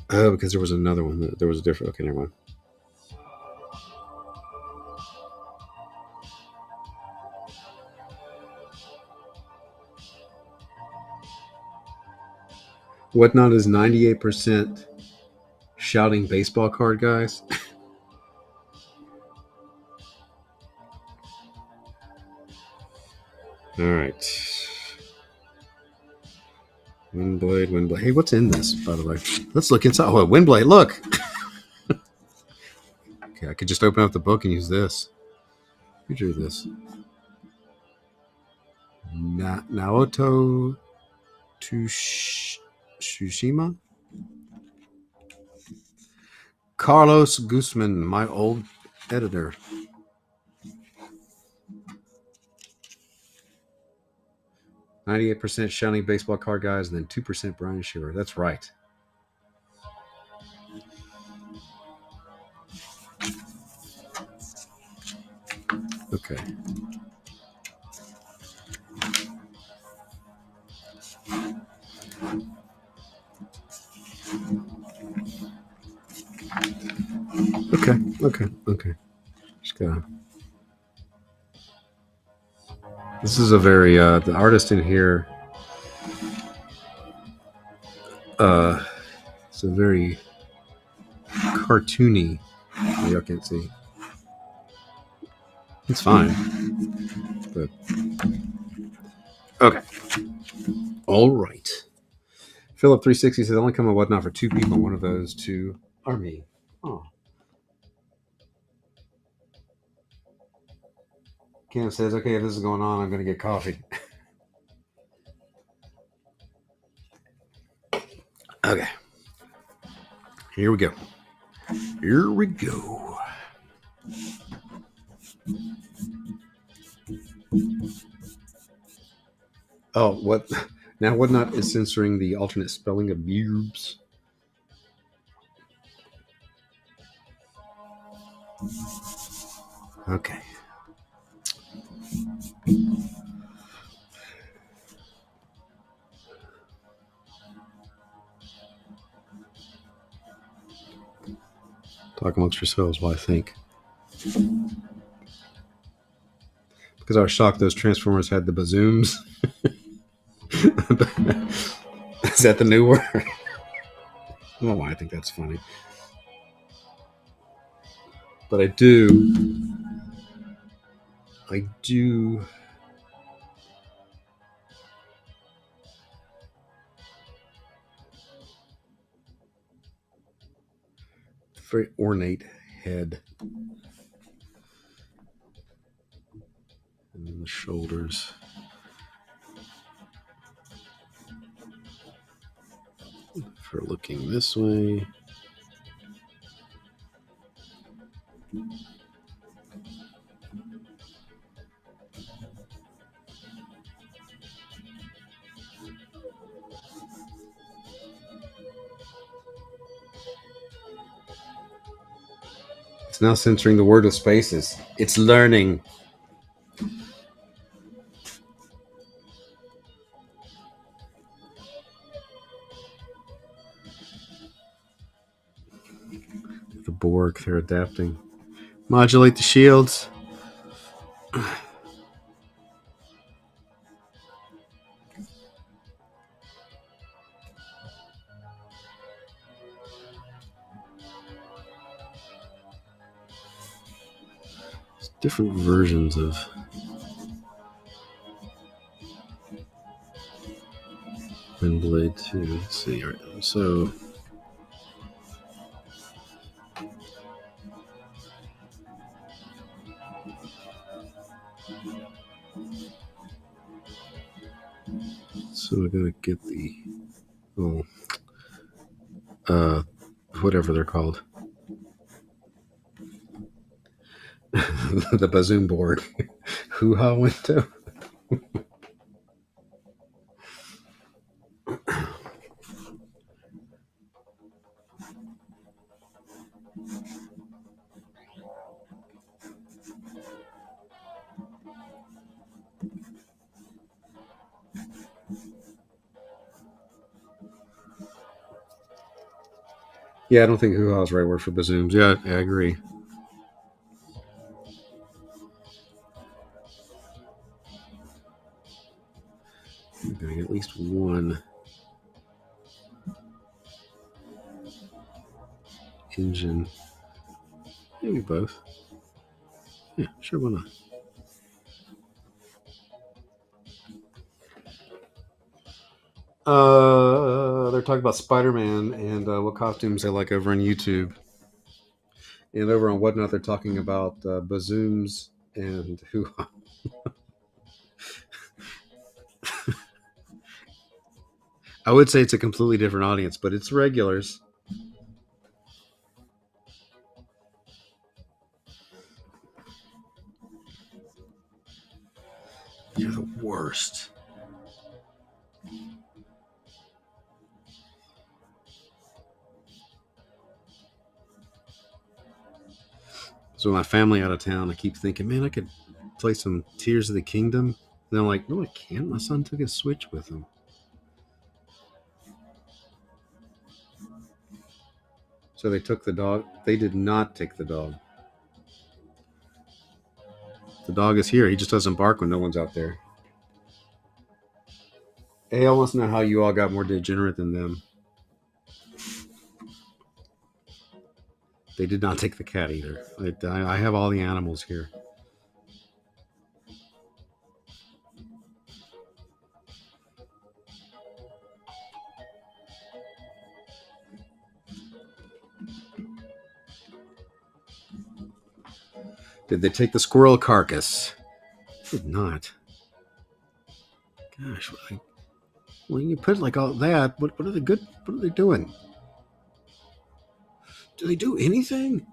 Oh, because there was another one. There was a different. Okay, never mind. Whatnot is 98% shouting baseball card guys. All right. Windblade. Hey, what's in this, by the way? Let's look inside. Oh, Windblade, look. Okay, I could just open up the book and use this. Who drew this? Naoto Tsushima? Carlos Guzman, my old editor. %, shouting baseball card guys, and then 2% Brian Shearer. That's right. Okay. Okay. Just gotta. This is a very the artist in here. It's a very cartoony. Maybe I can't see. It's fine. But okay. All right. Philip360 says, only come and whatnot for 2 people. One of those 2 are me. Oh. Cam says, okay, if this is going on, I'm going to get coffee. Okay. Here we go. Oh, what? Now, Whatnot is censoring the alternate spelling of verbs. Okay. Talk amongst yourselves while I think. Because I was shocked those Transformers had the bazooms. Is that the new word? I don't know why I think that's funny. But I do. Very ornate head. And then the shoulders. For looking this way. It's now censoring the word with spaces. It's learning. The Borg, they're adapting. Modulate the shields. Different versions of Windblade 2. Let's see. So we're gonna get the whatever they're called. The Bazoom board. Hoo-ha window. Yeah, I don't think hoo-ha is the right word for bazooms. Yeah, I agree. I'm going to get at least one. engine. Maybe both. Yeah, sure, why not? They're talking about Spider-Man and what costumes they like over on YouTube, and over on Whatnot they're talking about bazooms and who. I would say it's a completely different audience, but it's regulars. You're the worst. So my family out of town, I keep thinking, man, I could play some Tears of the Kingdom. And I'm like, no, I can't. My son took his Switch with him. So they took the dog. They did not take the dog. The dog is here. He just doesn't bark when no one's out there. AL wants to know how you all got more degenerate than them. They did not take the cat either. I have all the animals here. Did they take the squirrel carcass? Did not. Gosh, when you put like all that, what are they good? What are they doing? Do they do anything?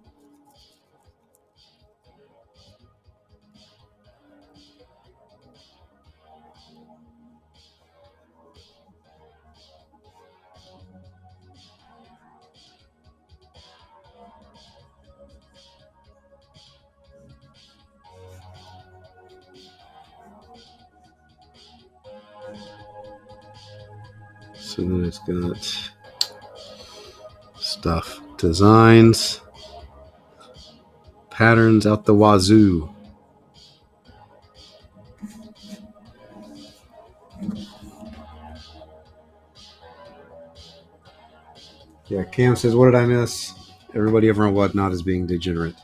So then it's got stuff, designs, patterns out the wazoo. Yeah, Cam says, what did I miss? Everybody over on Whatnot is being degenerate.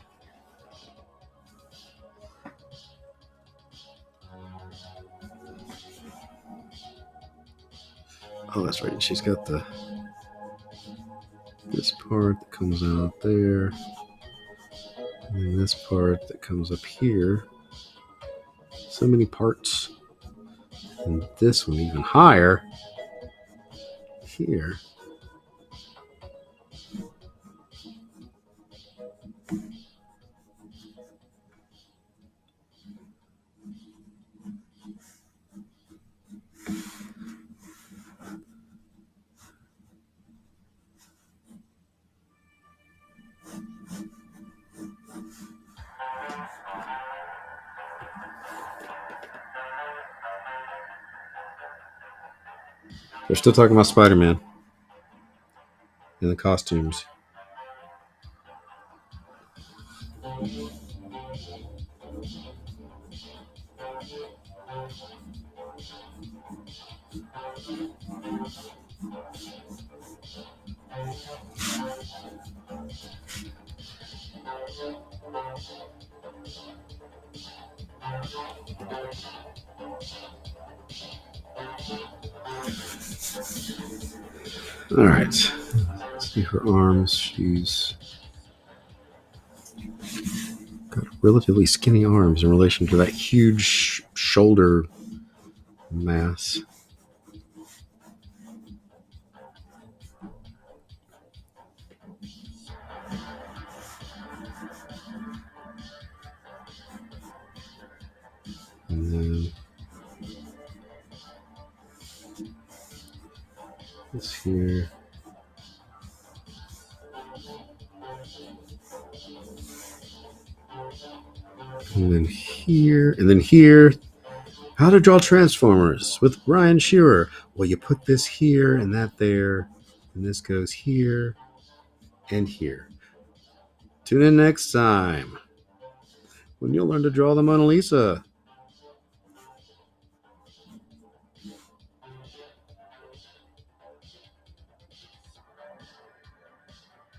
Oh, that's right. She's got this part that comes out there, and this part that comes up here. So many parts. And this one even higher here. They're still talking about Spider-Man and the costumes. All right. Let's see her arms. She's got relatively skinny arms in relation to that huge shoulder mass. And then this here. And then here. And then here. How to draw Transformers with Ryan Shearer. Well, you put this here and that there. And this goes here and here. Tune in next time when you'll learn to draw the Mona Lisa.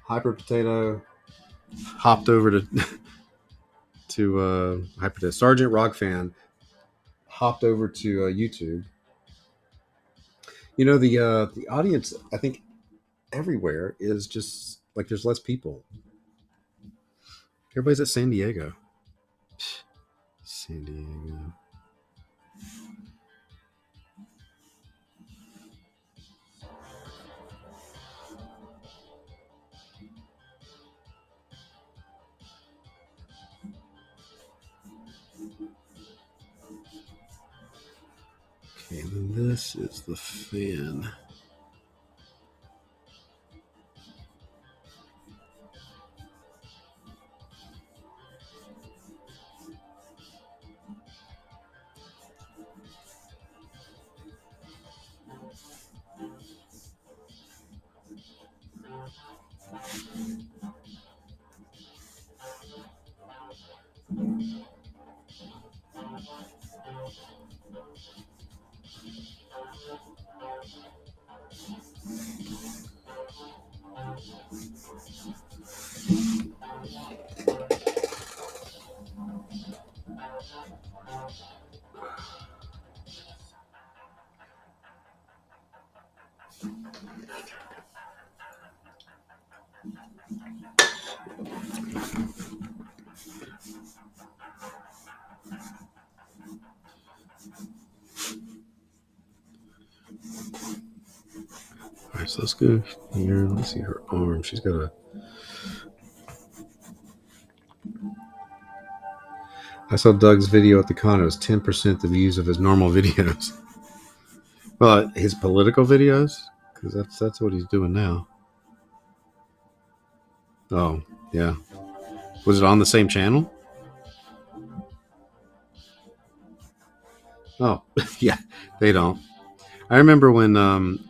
Hyper Potato hopped over to Hyper Potato. Sergeant Rock Fan hopped over to YouTube. You know, the audience, I think everywhere is just like there's less people. Everybody's at San Diego. San Diego. Okay, and then this is the fan. All right, so let's go here. Let's see her arm. She's got a. I saw Doug's video at the con. It was 10% the views of his normal videos. Well, his political videos, because that's what he's doing now. Oh, yeah. Was it on the same channel? Oh, yeah. They don't. I remember when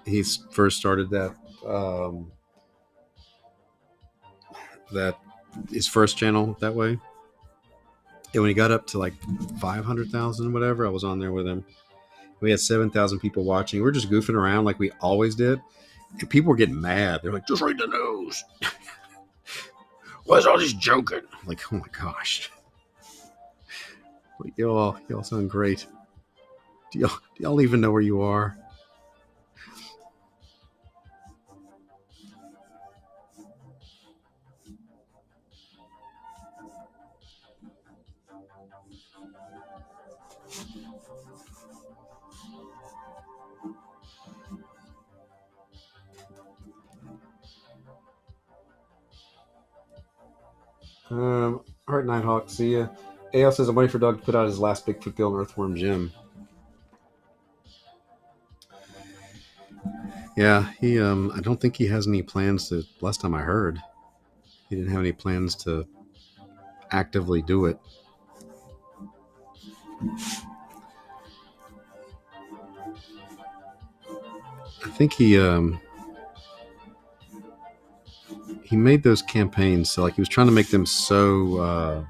he first started that his first channel that way. And when he got up to like 500,000, whatever, I was on there with him. We had 7,000 people watching. We were just goofing around like we always did. And people were getting mad. They're like, just read the news. Why's all this joking? I'm like, oh my gosh. Like, y'all sound great. Do y'all even know where you are? All right, Nighthawk, see ya. AL says I'm waiting for Doug to put out his last Bigfoot Bill and Earthworm Jim. Yeah, he I don't think he has any plans to. Last time I heard, he didn't have any plans to actively do it. I think he made those campaigns so like he was trying to make them so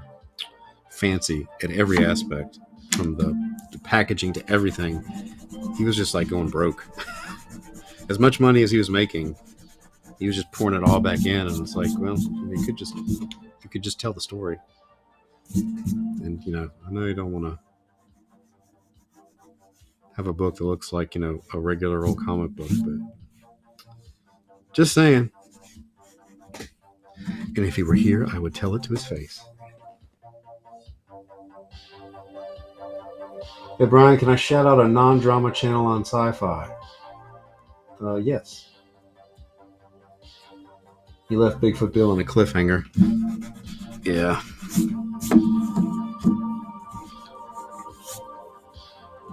fancy at every aspect, from the packaging to everything. He was just like going broke. As much money as he was making, he was just pouring it all back in, and it's like, well, you could just tell the story. And I know you don't want to have a book that looks like a regular old comic book, but just saying. And if he were here, I would tell it to his face. Hey Brian, can I shout out a non-drama channel on Sci-Fi? Yes. He left Bigfoot Bill on a cliffhanger. Yeah.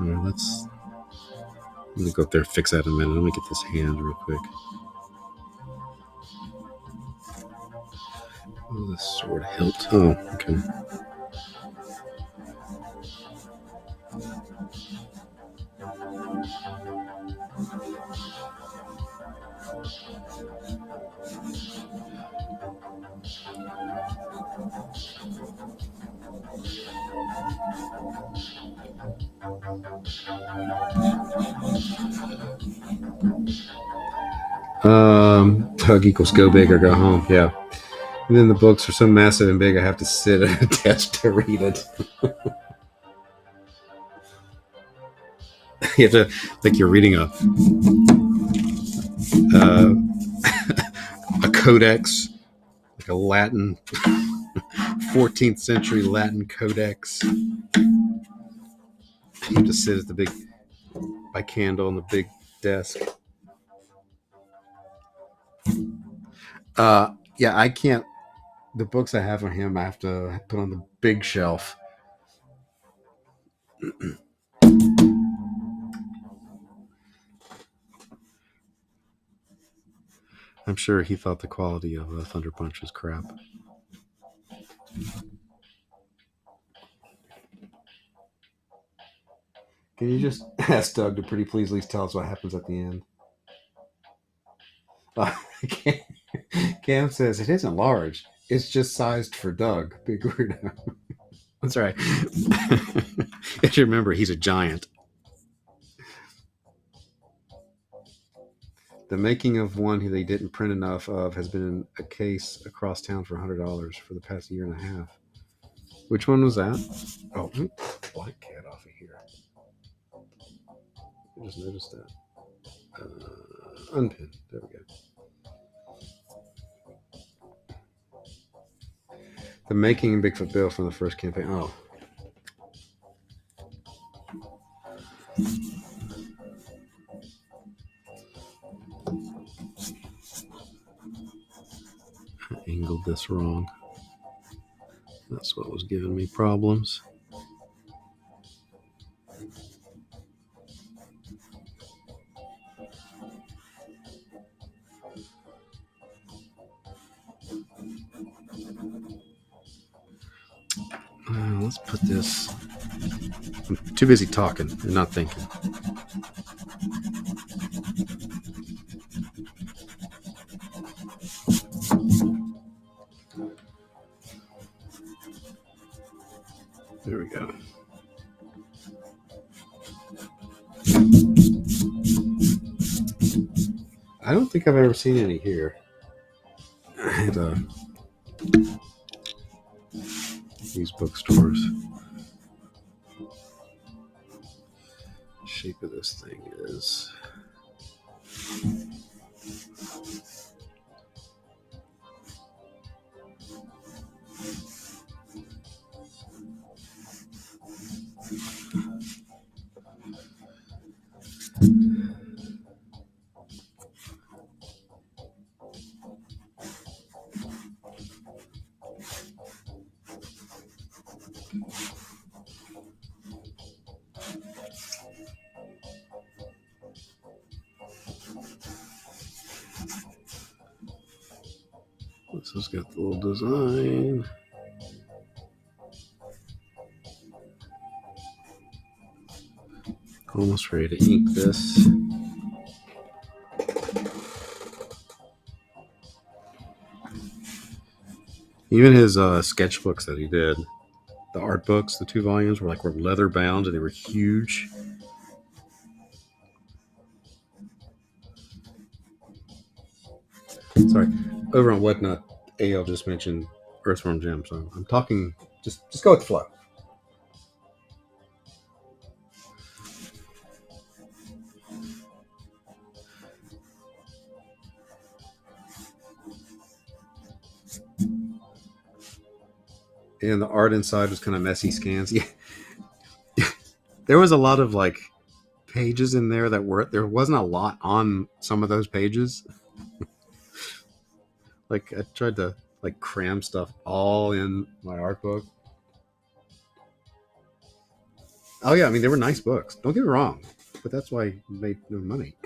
Alright, I'm gonna go up there and fix that in a minute. Let me get this hand real quick. Oh, the sword hilt. Oh, okay. Doug equals go big or go home. Yeah. And then the books are so massive and big, I have to sit at a desk to read it. You have to, like you're reading uh, a codex, like a Latin, 14th century Latin codex. You have to sit at the big, by candle on the big desk. Yeah, I can't. The books I have on him, I have to put on the big shelf. I'm sure he thought the quality of Thunder Punch was crap. Can you just ask Doug to pretty please at least tell us what happens at the end? Cam says it isn't large. It's just sized for Doug. Big weirdo. That's right. You have to remember, he's a giant. The making of one they didn't print enough of has been in a case across town for $100 for the past year and a half. Which one was that? Oh, Black Cat off of here. I just noticed that. Unpinned. There we go. The making of Bigfoot Bill from the first campaign. Oh. I angled this wrong. That's what was giving me problems. Let's put this. I'm too busy talking and not thinking. There we go. I don't think I've ever seen any here. At these bookstores. Shape of this thing is. This has got the little design. Almost ready to ink this. Even his sketchbooks that he did, the art books, the 2 volumes were leather bound and they were huge. Sorry, over on Whatnot, AL just mentioned Earthworm Jim, so I'm talking. Just go with the flow. And the art inside was kind of messy scans. Yeah, there was a lot of pages in there there wasn't a lot on some of those pages. I tried to cram stuff all in my art book. Oh yeah, I mean they were nice books. Don't get me wrong, but that's why I made no money.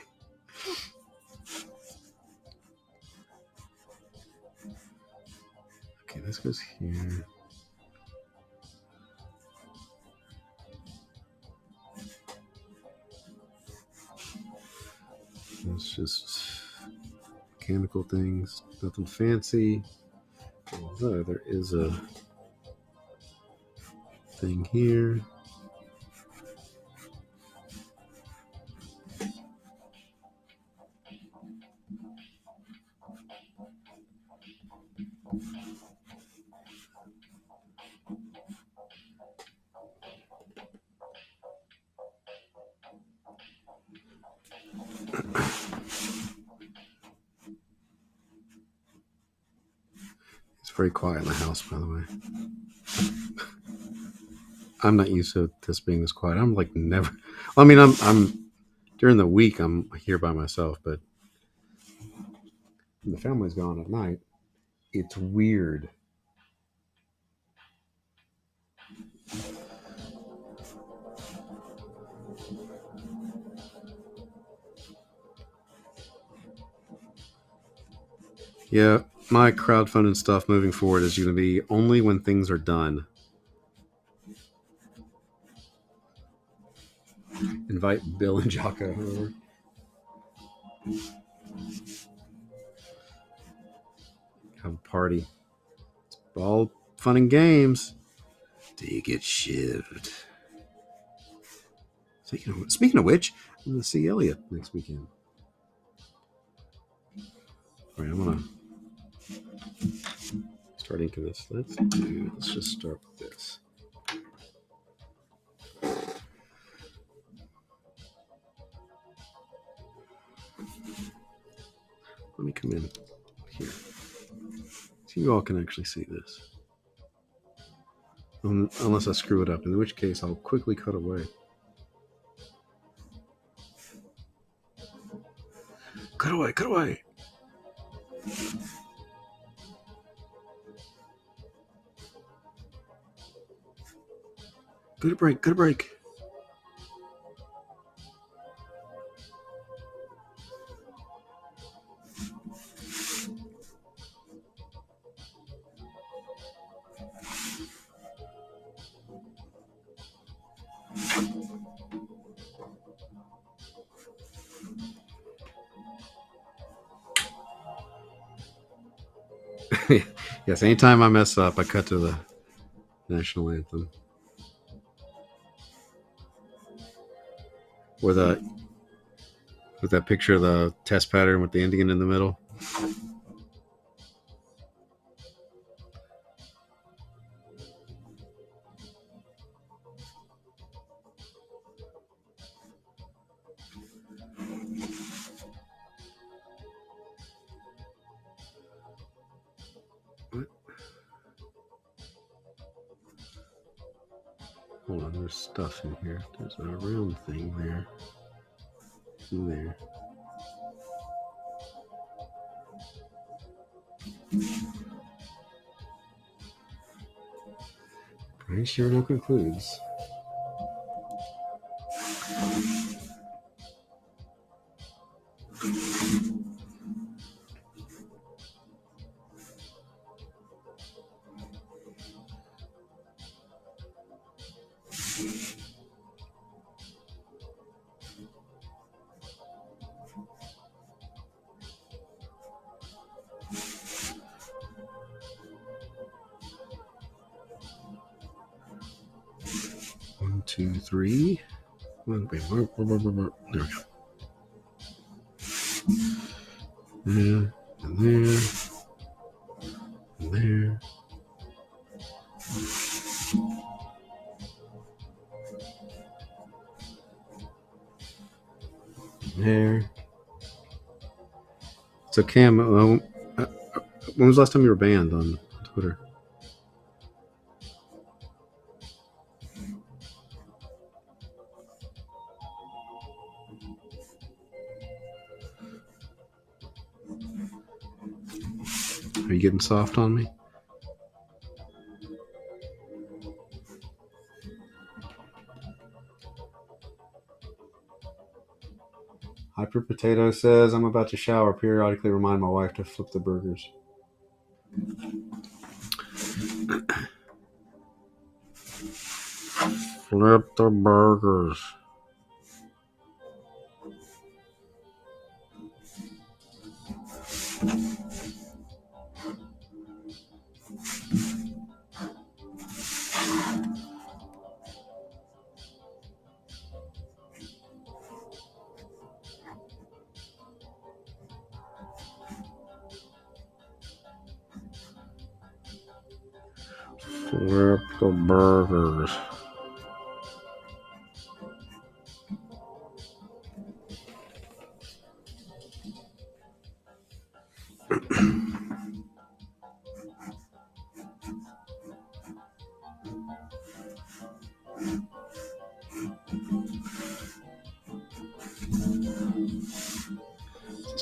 Okay, this goes here. It's just mechanical things, nothing fancy. Although there is a thing here. very quiet in the house, by the way. I'm not used to this being this quiet. I'm like never. I mean, I'm during the week I'm here by myself, but when the family's gone at night, it's weird. Yeah, my crowdfunding stuff moving forward is going to be only when things are done. Invite Bill and Jocko over. Have a party. It's all fun and games. Do you get shivved? Speaking of which, I'm going to see Elliot next weekend. All right, I'm going to start inking this. Let's just start with this. Let me come in here so you all can actually see this. Unless I screw it up, in which case I'll quickly cut away. Cut away, cut away. Good break, good break. Yes, anytime I mess up, I cut to the national anthem. Or with that picture of the test pattern with the Indian in the middle. What? Hold on, there's stuff in here. There's a round thing there. In there. Brian Sherno concludes. One, two, three. Wait, there we go. There, and there, and there. There. So Cam, when was the last time you were banned on Twitter? Are you getting soft on me? Hyper Potato says, I'm about to shower. Periodically remind my wife to flip the burgers. Flip the burgers. Flip the burgers.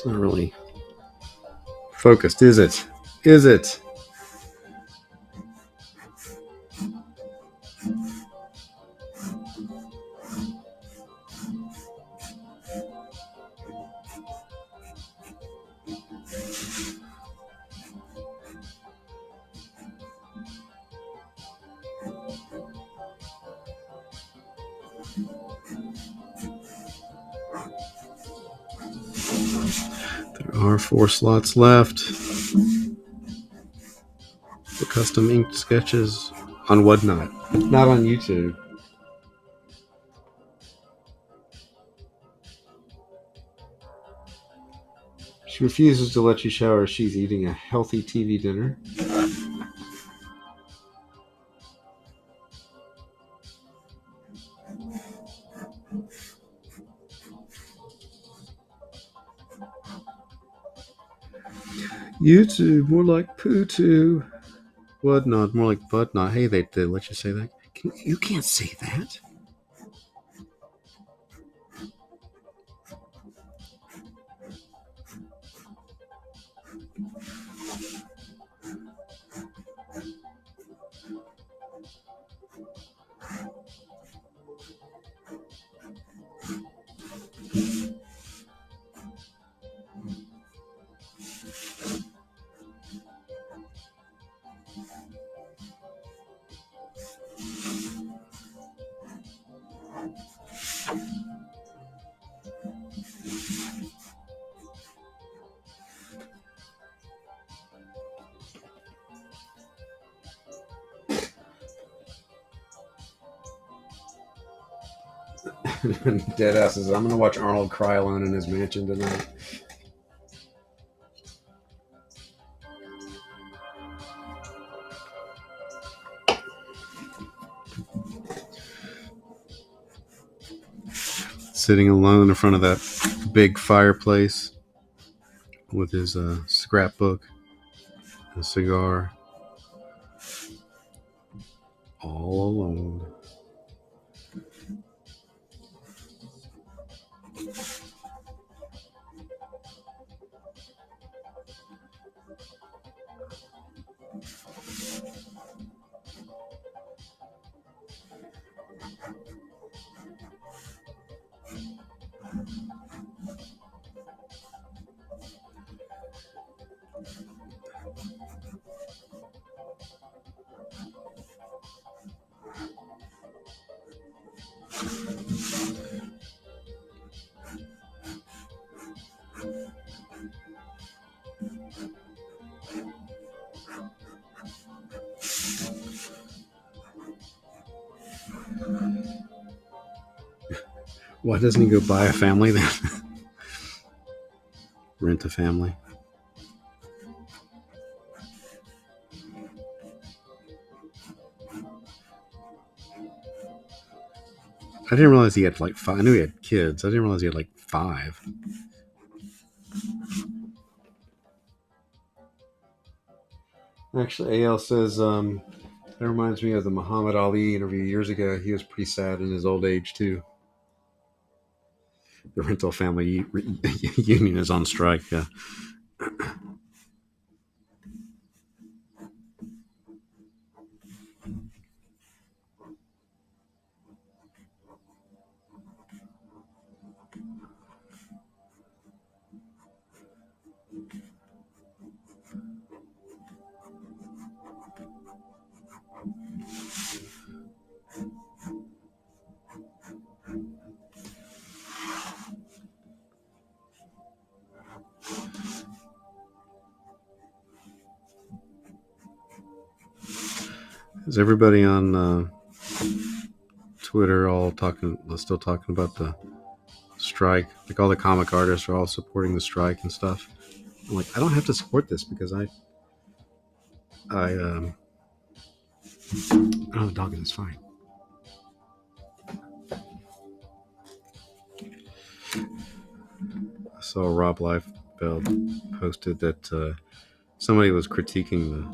It's not really focused, is it? Is it? There are 4 slots left for custom inked sketches on Whatnot, not on YouTube. She refuses to let you shower. She's eating a healthy TV dinner. YouTube, more like poo-too. Whatnot, more like butt-not. Hey, they let you say that? You can't say that. Deadass says, I'm going to watch Arnold cry alone in his mansion tonight. Sitting alone in front of that big fireplace with his scrapbook, a cigar, all alone. Why doesn't he go buy a family then? Rent a family. I didn't realize he had like 5. I knew he had kids. I didn't realize he had like 5. Actually, AL says, that reminds me of the Muhammad Ali interview years ago. He was pretty sad in his old age, too. The rental family union is on strike. Yeah. Is everybody on Twitter still talking about the strike? Like all the comic artists are all supporting the strike and stuff. I'm like, I don't have to support this because I don't have a dog and it's fine. I saw Rob Liefeld posted that somebody was critiquing the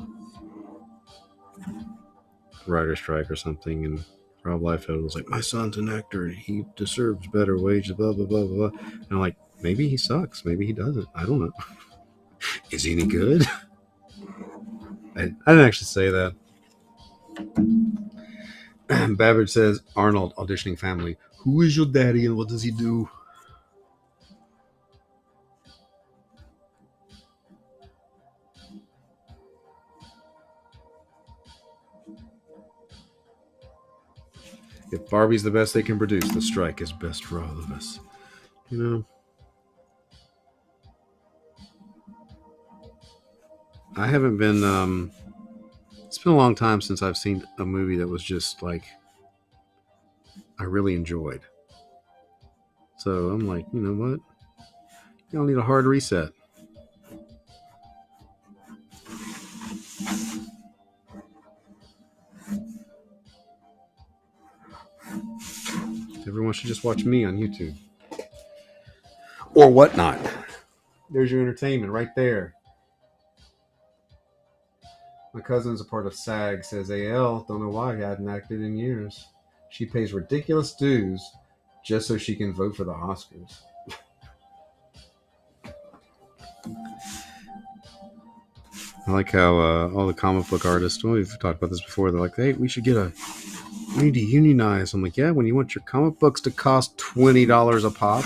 writer strike or something, and Rob Liefeld was like, my son's an actor, he deserves better wages, blah blah blah blah. And I'm like, Maybe he sucks. Maybe he doesn't. I don't know. Is he any good? I didn't actually say that. Babbage says, Arnold auditioning family. Who is your daddy and what does he do? If Barbie's the best they can produce, the strike is best for all of us. You know, I haven't been. It's been a long time since I've seen a movie that was just like I really enjoyed. So I'm like, you know what? You don't need a hard reset. Everyone should just watch me on YouTube or whatnot. There's your entertainment right there. My cousin's a part of SAG, says AL. Don't know why he hadn't acted in years. She pays ridiculous dues just so she can vote for the Oscars. I like how all the comic book artists, well, we've talked about this before, they're like, hey, we need to unionize. I'm like, yeah, when you want your comic books to cost $20 a pop.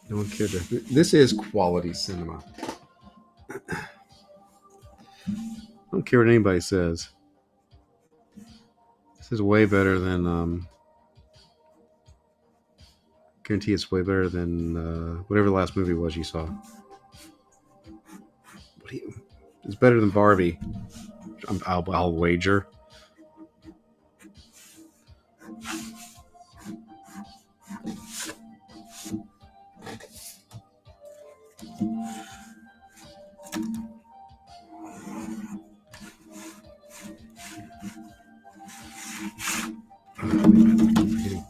No one cared. This is quality cinema. I don't care what anybody says. This is way better than. Guarantee it's way better than whatever the last movie was you saw. It's better than Barbie. I'll wager.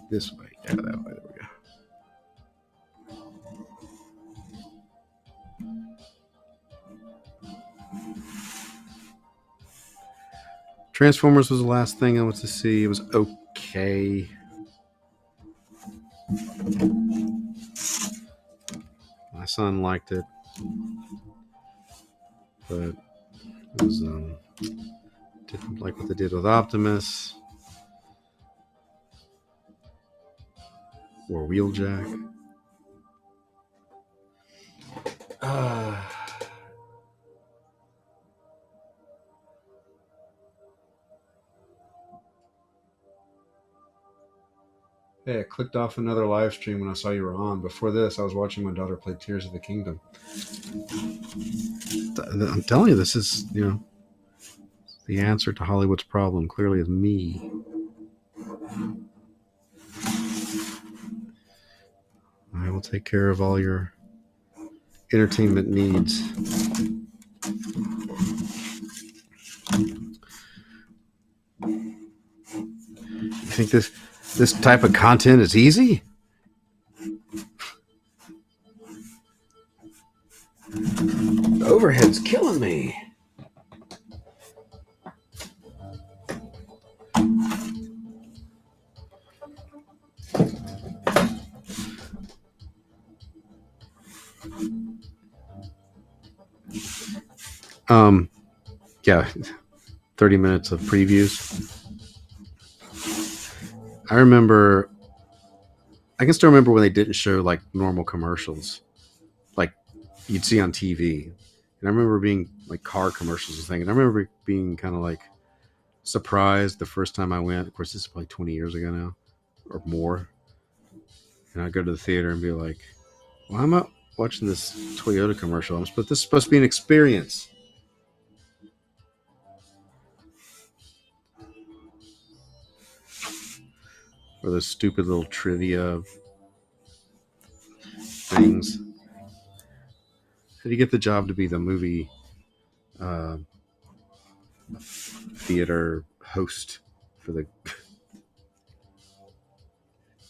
This way. Yeah, that way. There we go. Transformers was the last thing I went to see. It was okay. My son liked it, but it was didn't like what they did with Optimus or Wheeljack. Hey, I clicked off another live stream when I saw you were on. Before this, I was watching my daughter play Tears of the Kingdom. I'm telling you, this is, the answer to Hollywood's problem clearly is me. I will take care of all your entertainment needs. You think this type of content is easy? The overhead's killing me. Yeah, 30 minutes of previews. I can still remember when they didn't show like normal commercials, like you'd see on TV. And I remember being like car commercials and things. And I remember being kind of like surprised the first time I went. Of course, this is probably 20 years ago now or more. And I'd go to the theater and be like, well, I'm not watching this Toyota commercial. This is supposed to be an experience. Or those stupid little trivia things. How do you get the job to be the movie theater host for the...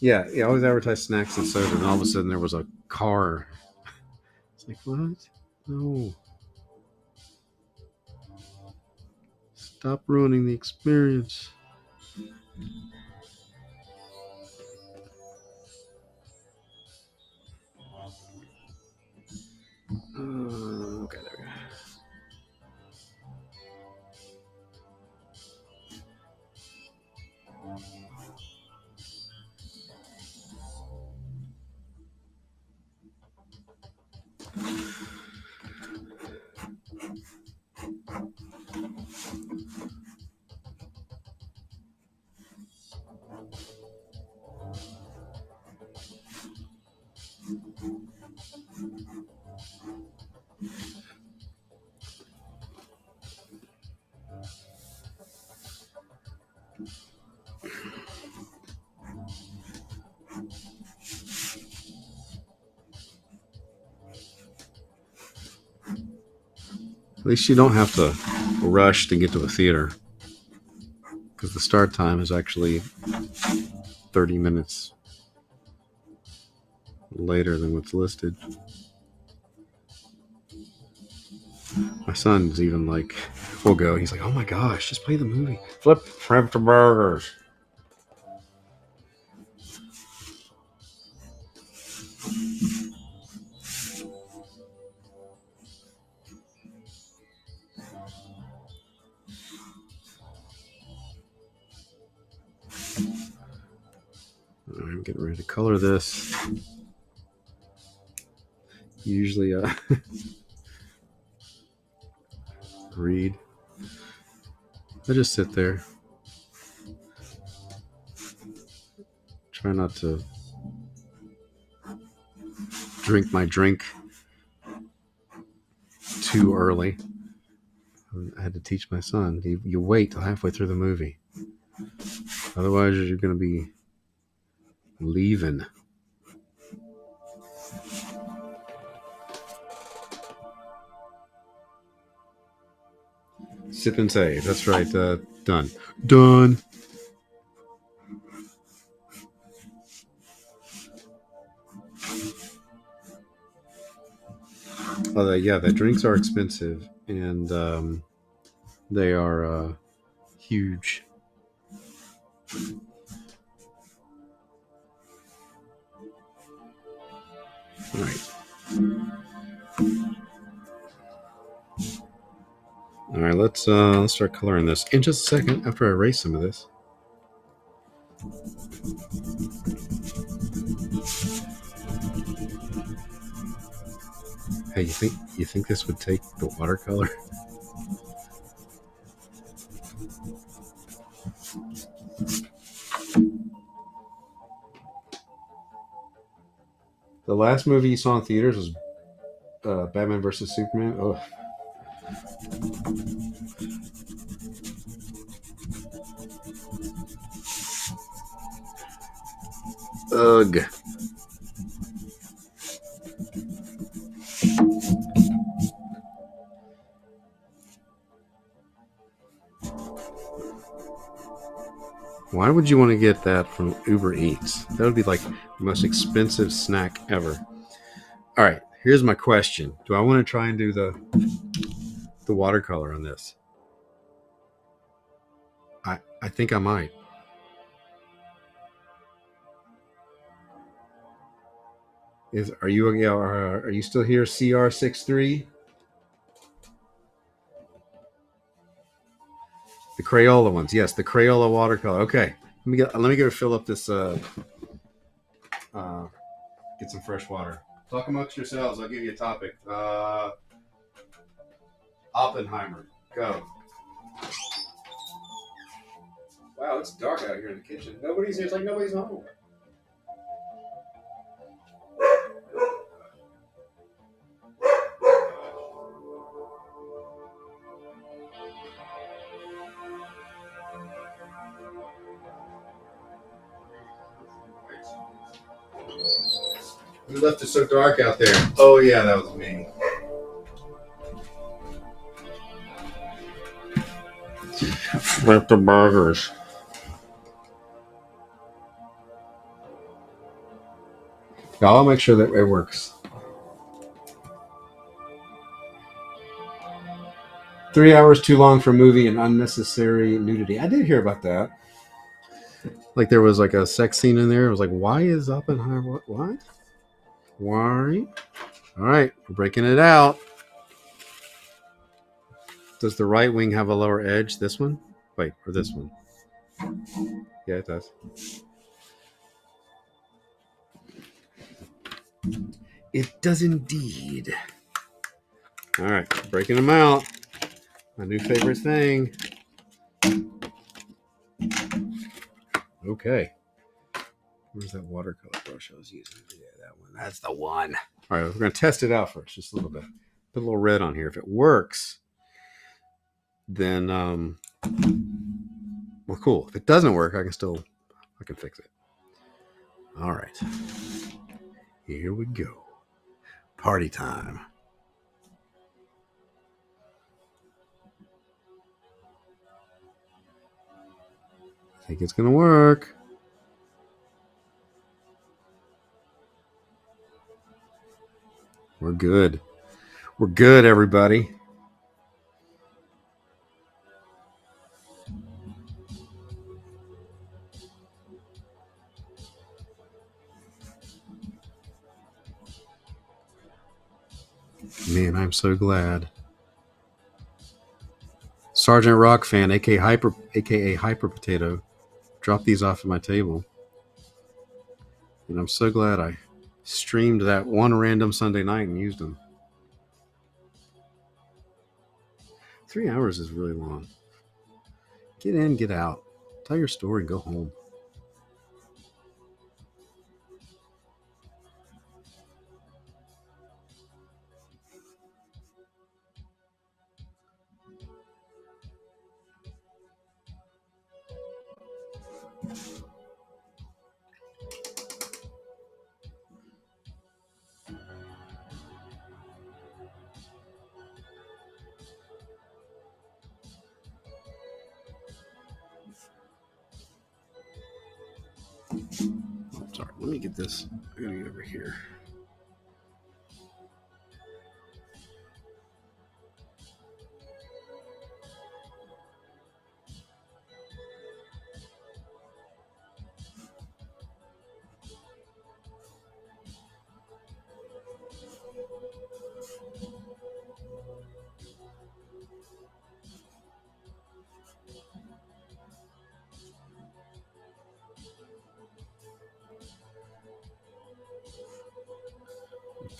Yeah, always advertise snacks and soda, and all of a sudden there was a car Like, what? No. Stop ruining the experience. Okay, there we go. At least you don't have to rush to get to a theater, because the start time is actually 30 minutes later than what's listed. My son's even like, we'll go. He's like, oh my gosh, just play the movie. Flip the burgers. I'm getting ready to color this. Usually, read. I just sit there. Try not to drink my drink too early. I had to teach my son, you wait till halfway through the movie. Otherwise, you're going to be leaving. Sip and save. That's right. Done. Done. Yeah, the drinks are expensive, and they are huge. All right. All right, let's start coloring this in just a second after I erase some of this. Hey, you think this would take the watercolor? The last movie you saw in theaters was Batman vs Superman. Oh. Ugh. Why would you want to get that from Uber Eats? That would be like the most expensive snack ever. All right, here's my question. Do I want to try and do the watercolor on this? I think I might. Are you still here, CR63? The Crayola ones, yes, the Crayola watercolor. Okay, let me go fill up this. Get some fresh water. Talk amongst yourselves. I'll give you a topic. Oppenheimer, go. Wow, it's dark out here in the kitchen. Nobody's here. It's like nobody's home. Who left it so dark out there? Oh yeah, that was me. Flip the burgers. I'll make sure that it works. 3 hours too long for a movie and unnecessary nudity. I did hear about that. Like there was like a sex scene in there. It was like, why is Oppenheimer? What? Why? All right, we're breaking it out. Does the right wing have a lower edge? This one? Wait, or this one? Yeah, it does. It does indeed. All right, breaking them out. My new favorite thing. Okay. Where's that watercolor brush I was using? Yeah, that one. That's the one. All right, we're going to test it out first, just a little bit. Put a little red on here. If it works, then, well, cool. If it doesn't work, I can fix it. All right. Here we go. Party time. I think it's going to work. We're good. We're good, everybody. Man, I'm so glad. Sergeant Rock fan, aka Hyper Potato, dropped these off at my table. And I'm so glad I streamed that one random Sunday night and used them. 3 hours is really long. Get in, get out. Tell your story and go home. Oh, sorry, let me get this. I gotta get over here.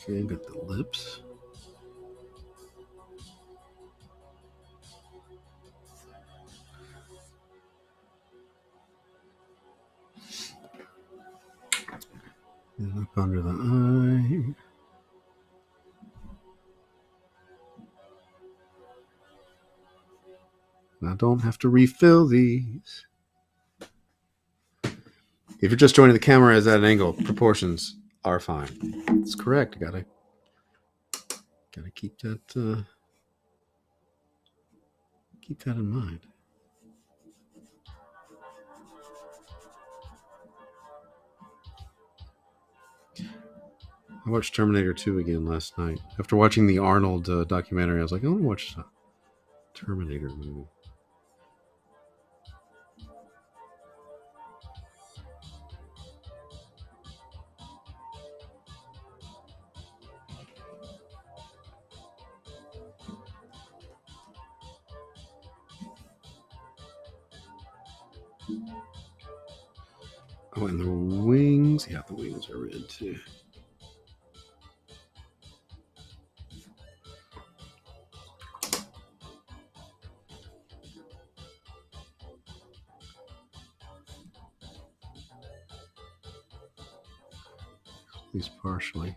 Okay, got the lips. And up under the eye. I don't have to refill these. If you're just joining, the camera is at an angle. Proportions are fine. It's correct. Gotta keep that in mind. I watched Terminator 2 again last night. After watching the Arnold documentary, I was like, I want to watch a Terminator movie. Oh, and the wings. Yeah, the wings are red too. At least partially.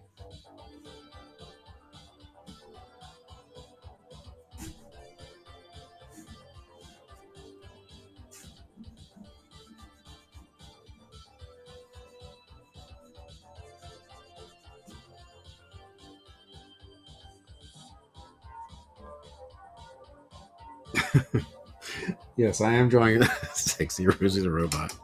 Yes, I am drawing a sexy Rosie the Robot.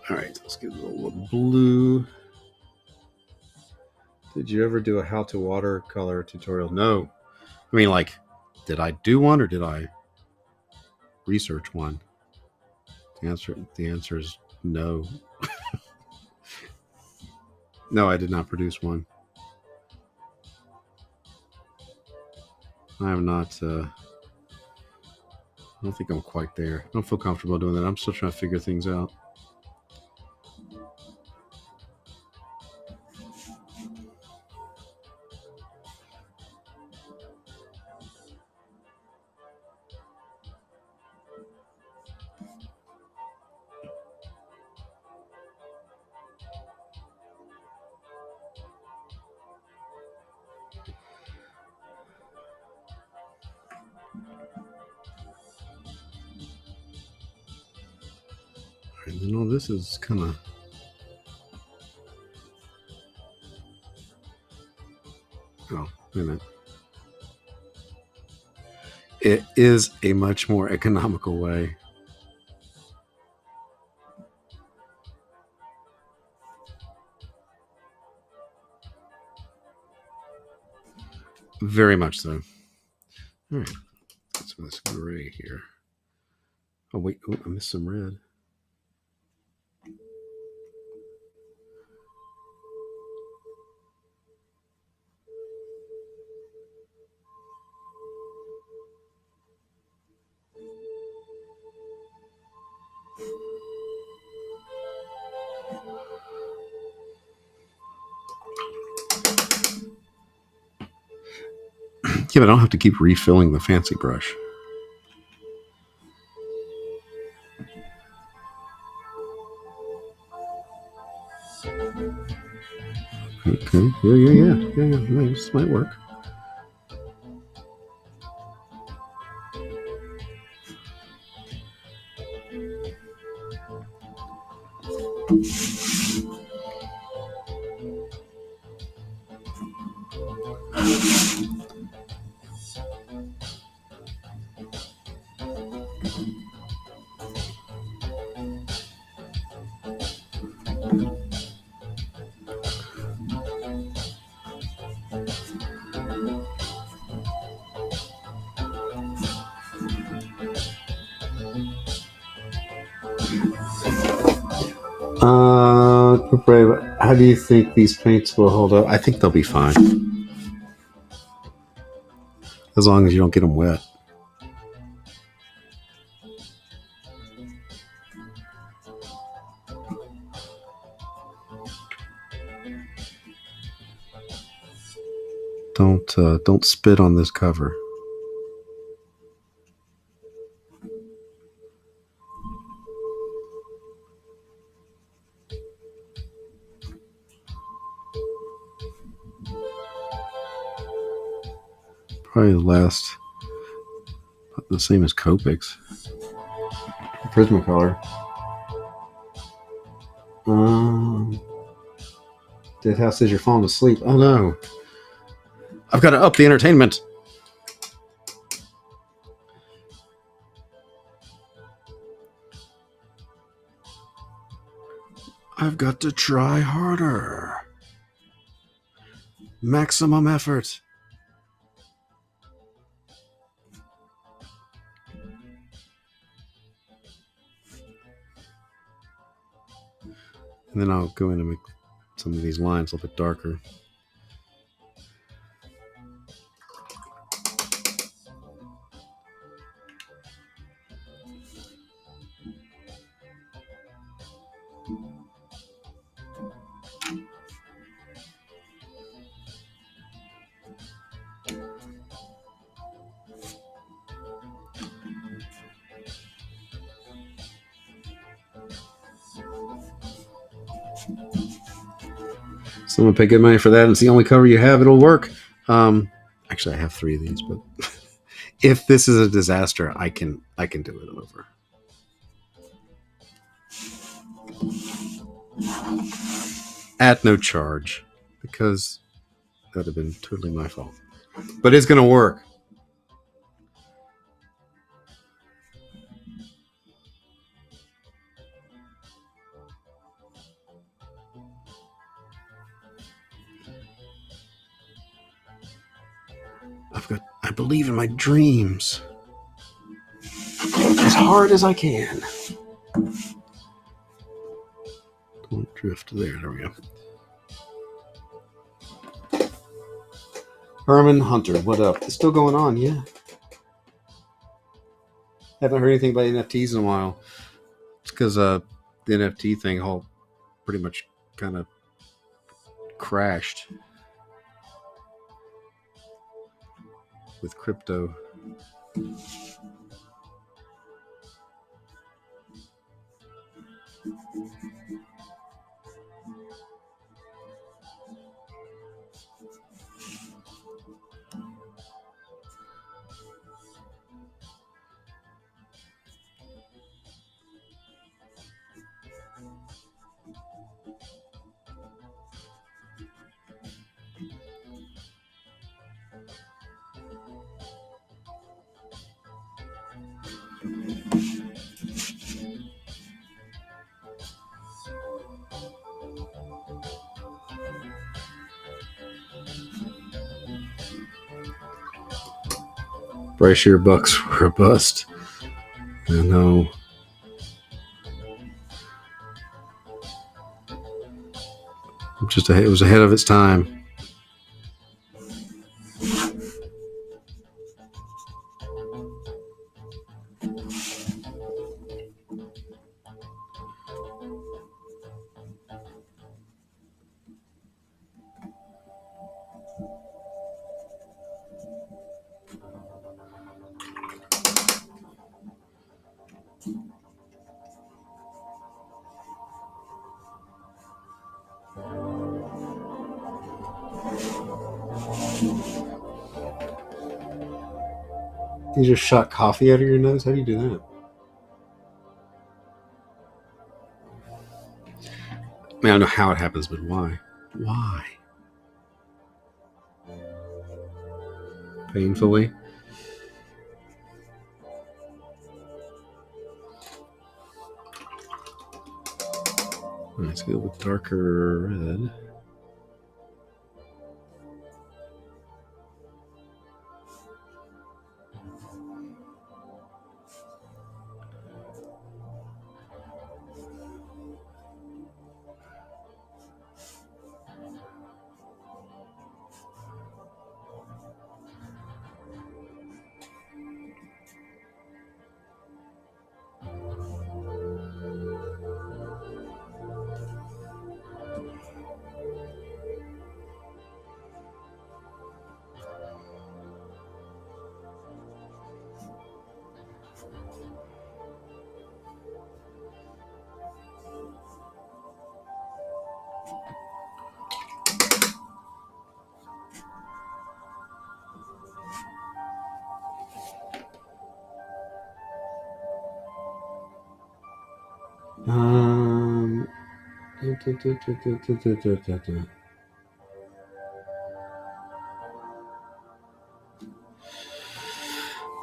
All right, let's get a little blue. Did you ever do a how to watercolor tutorial? No. I mean, like, did I do one or did I research one? The answer is no. No, I did not produce one. I am not. I don't think I'm quite there. I don't feel comfortable doing that. I'm still trying to figure things out. You know, this is kind of. Oh, wait a minute. It is a much more economical way. Very much so. All right. That's this gray here. Oh, wait. Oh, I missed some red. Yeah, but I don't have to keep refilling the fancy brush. Okay. Yeah. This might work. Brave, how do you think these paints will hold up? I think they'll be fine. As long as you don't get them wet. Don't spit on this cover. Probably the same as Copics. Prismacolor. Dead House says you're falling asleep. Oh no. I've got to up the entertainment. I've got to try harder. Maximum effort. And then I'll go in and make some of these lines a little bit darker. Someone pay good money for that, and it's the only cover you have. It'll work. Actually, I have 3 of these, but if this is a disaster, I can do it over. At no charge, because that'd have been totally my fault. But it's going to work. I believe in my dreams as hard as I can. Don't drift there. There we go. Herman Hunter, what up? It's still going on, yeah. Haven't heard anything about NFTs in a while. It's because the NFT thing all pretty much kind of crashed with crypto. Bryce Year Bucks were a bust. I know. It was ahead of its time. You just shot coffee out of your nose? How do you do that? I mean, I don't know how it happens, but why? Why? Painfully? Let's go with darker red.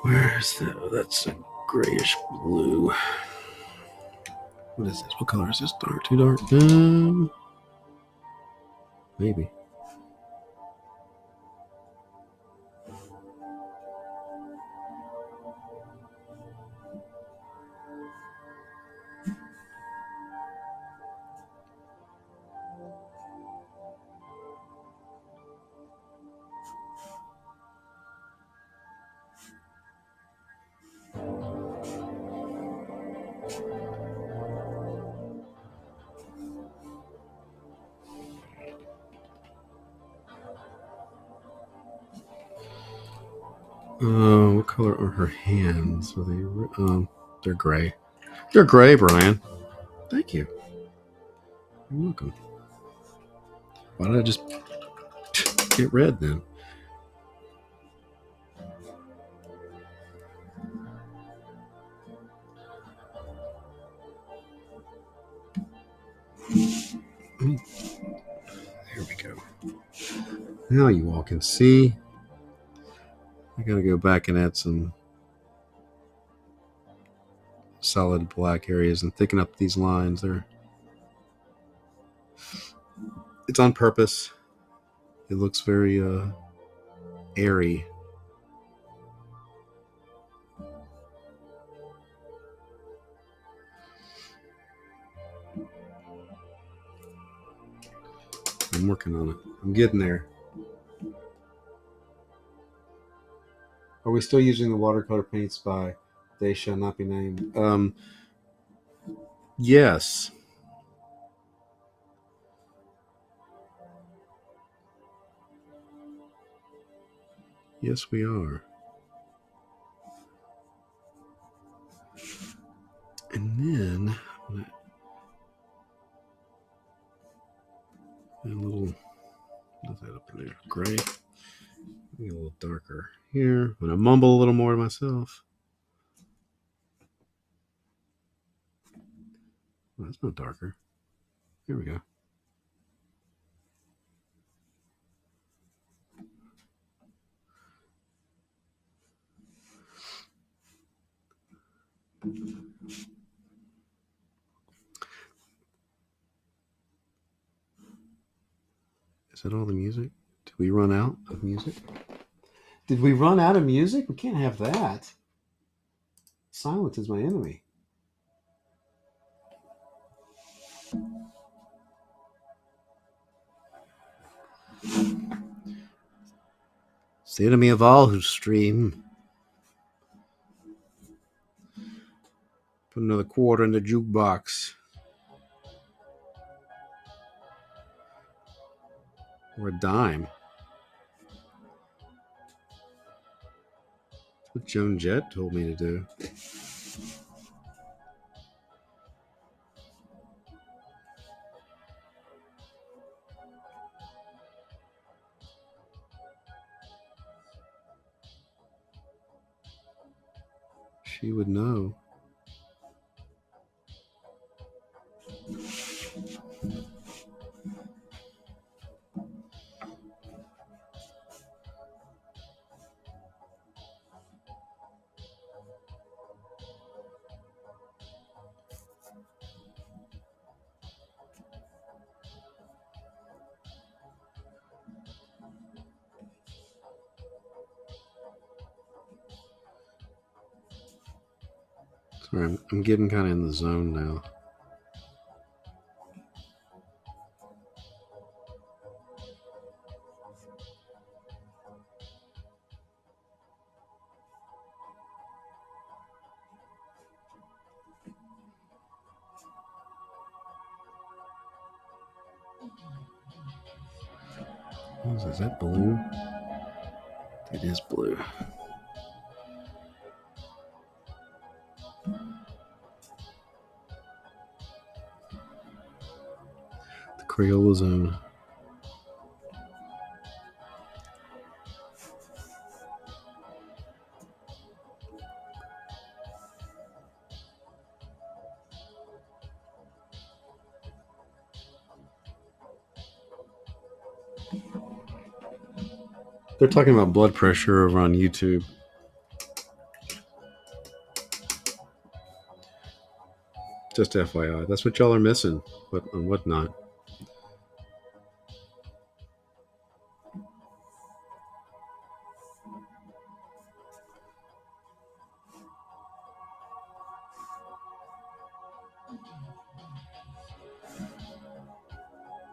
Where's that? Oh, that's a grayish blue. What is this? What color is this? Dark? Too dark? Maybe. What color are her hands? Are they? They're gray. They're gray, Brian. Thank you. You're welcome. Why did I just get red then? There we go. Now you all can see. I gotta go back and add some solid black areas and thicken up these lines. It's on purpose. It looks very airy. I'm working on it. I'm getting there. Are we still using the watercolor paints by They Shall Not Be Named? Yes. Yes, we are. And then a little, what's that up there? Gray. Maybe a little darker here. I'm gonna mumble a little more to myself. Oh, that's not darker. Here we go. Is that all the music? Did we run out of music? Did we run out of music? We can't have that. Silence is my enemy. It's the enemy of all who stream. Put another quarter in the jukebox. Or a dime. That's what Joan Jett told me to do. She would know. Sorry, I'm getting kind of in the zone now. Is that blue? It is blue. The Crayola Zone. They're talking about blood pressure over on YouTube. Just FYI. That's what y'all are missing. And whatnot.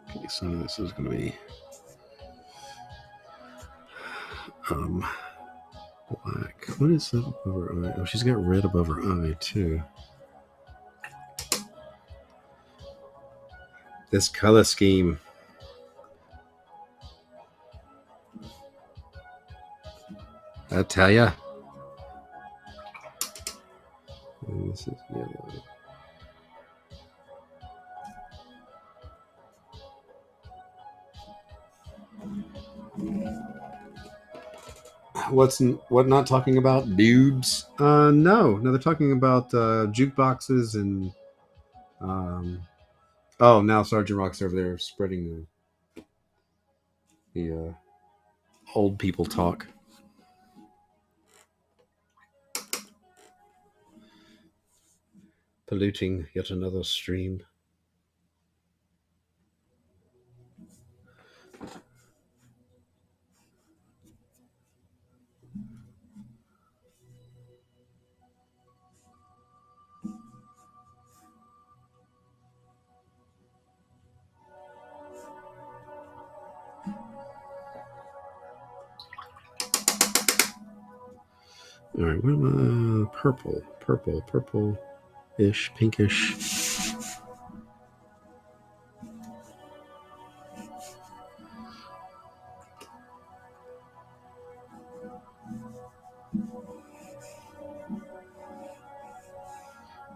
Okay, so this is going to be black. What is that above her eye? Oh, she's got red above her eye too. This color scheme. I tell ya. And this is yellow. What not talking about dudes? No, they're talking about jukeboxes and now Sergeant Rock's over there spreading the old people talk. Polluting yet another stream. All right, what am I? Purple-ish, pinkish.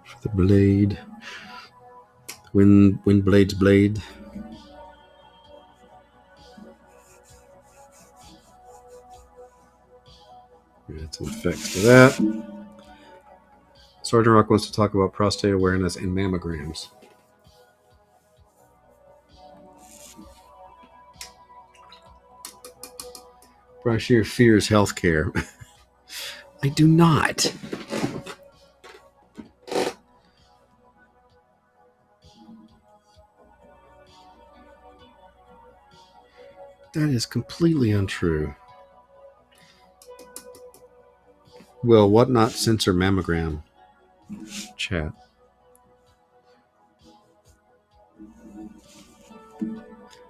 For the blade. Wind blade's blade. Add some effects to that. Sergeant Rock wants to talk about prostate awareness and mammograms. Brashear fears healthcare. I do not. That is completely untrue. Will what not censor mammogram? Chat.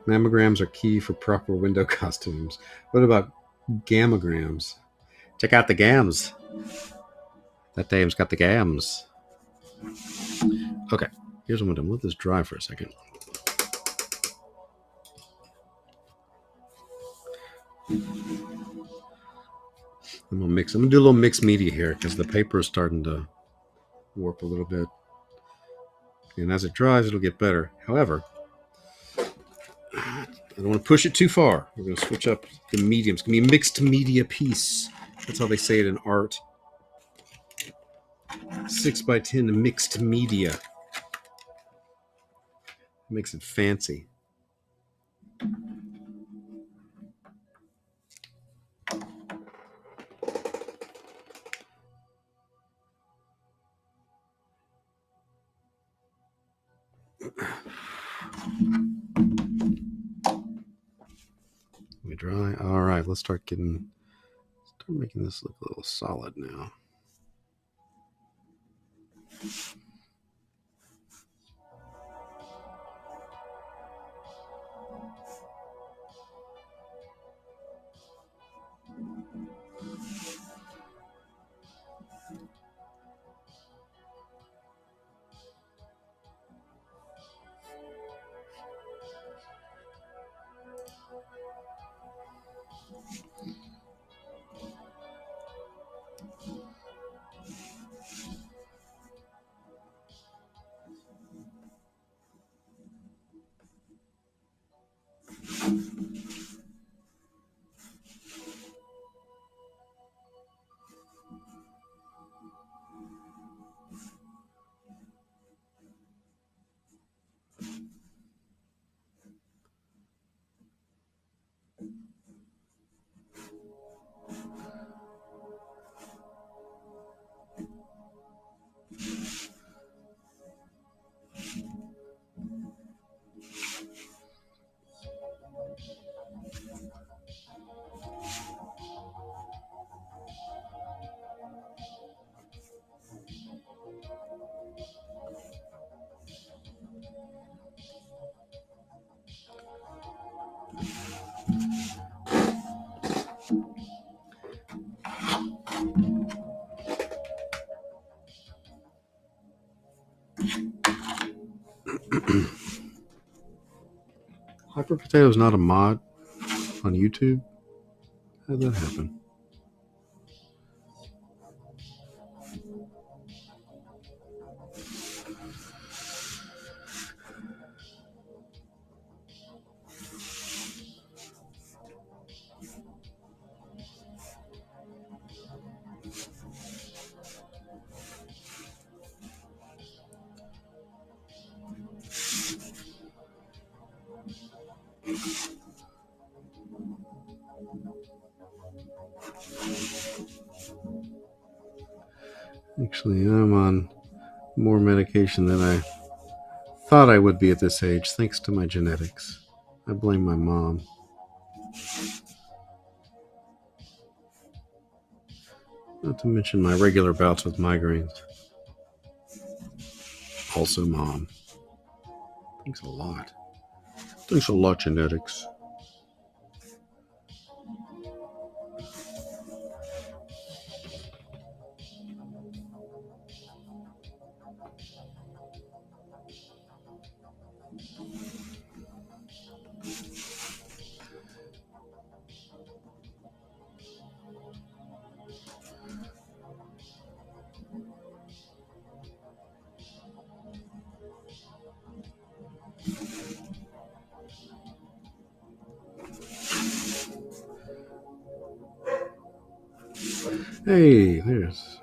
Mammograms are key for proper window costumes. What about gammograms? Check out the gams. That dame's got the gams. Okay, here's what I'm doing. Let this dry for a second. I'm gonna do a little mixed media here because the paper is starting to warp a little bit. And as it dries, it'll get better. However, I don't want to push it too far. We're going to switch up the mediums. It's going to be a mixed media piece. That's how they say it in art. 6x10 mixed media. Makes it fancy. Let me dry. All right, let's start making this look a little solid now. Hyper Potato is not a mod on YouTube. How did that happen? Actually, I'm on more medication than I thought I would be at this age, thanks to my genetics. I blame my mom. Not to mention my regular bouts with migraines. Also, mom. Thanks a lot. Thanks a lot, genetics. Hey, there's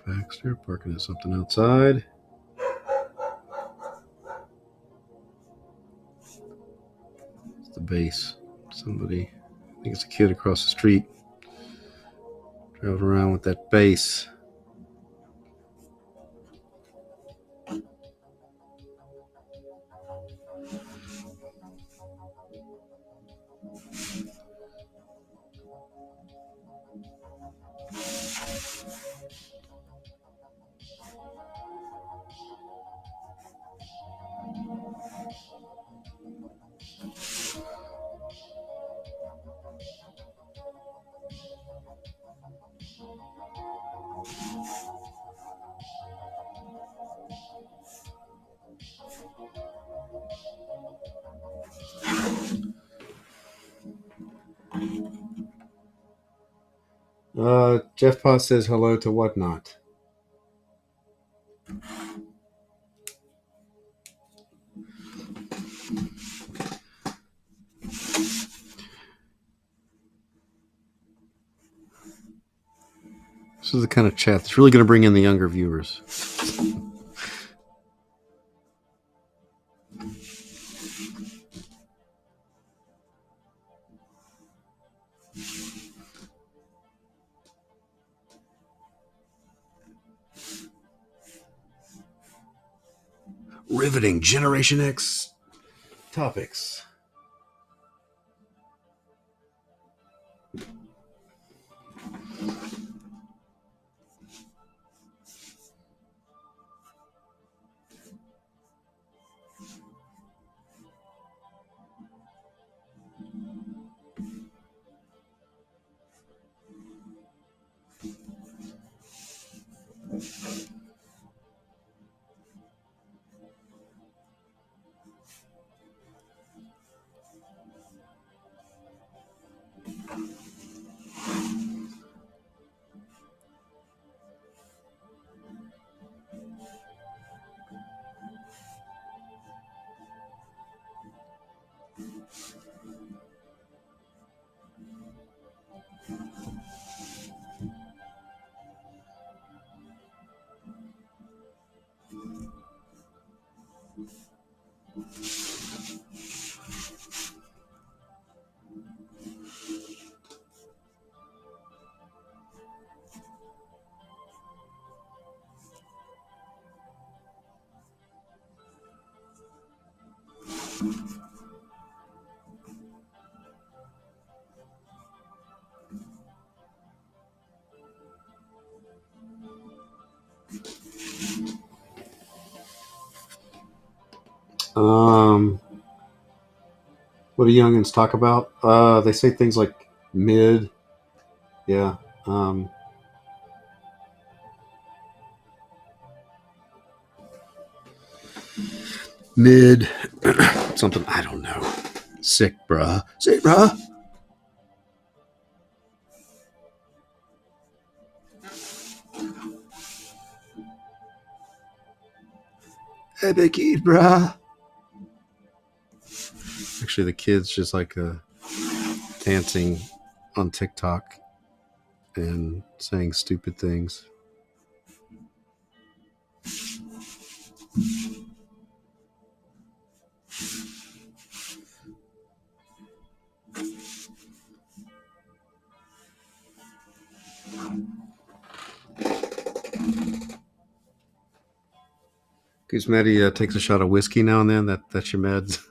Baxter barking at something outside. It's the base. Somebody, I think it's a kid across the street, driving around with that bass. Jeff Potts says hello to Whatnot. This is the kind of chat that's really going to bring in the younger viewers. Riveting Generation X topics. What do youngins talk about? They say things like mid, yeah. Mid, something, I don't know. Sick, bruh. Sick, bruh. Epic Eat, bruh. Actually, the kid's just like dancing on TikTok and saying stupid things. Because Maddie takes a shot of whiskey now and then. That's your meds.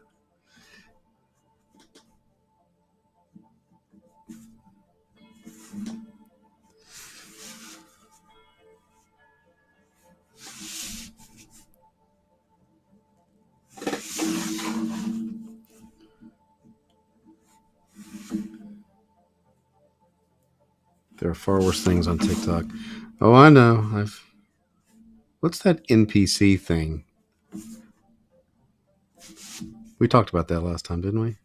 There are far worse things on TikTok. Oh, I know. What's that NPC thing? We talked about that last time, didn't we?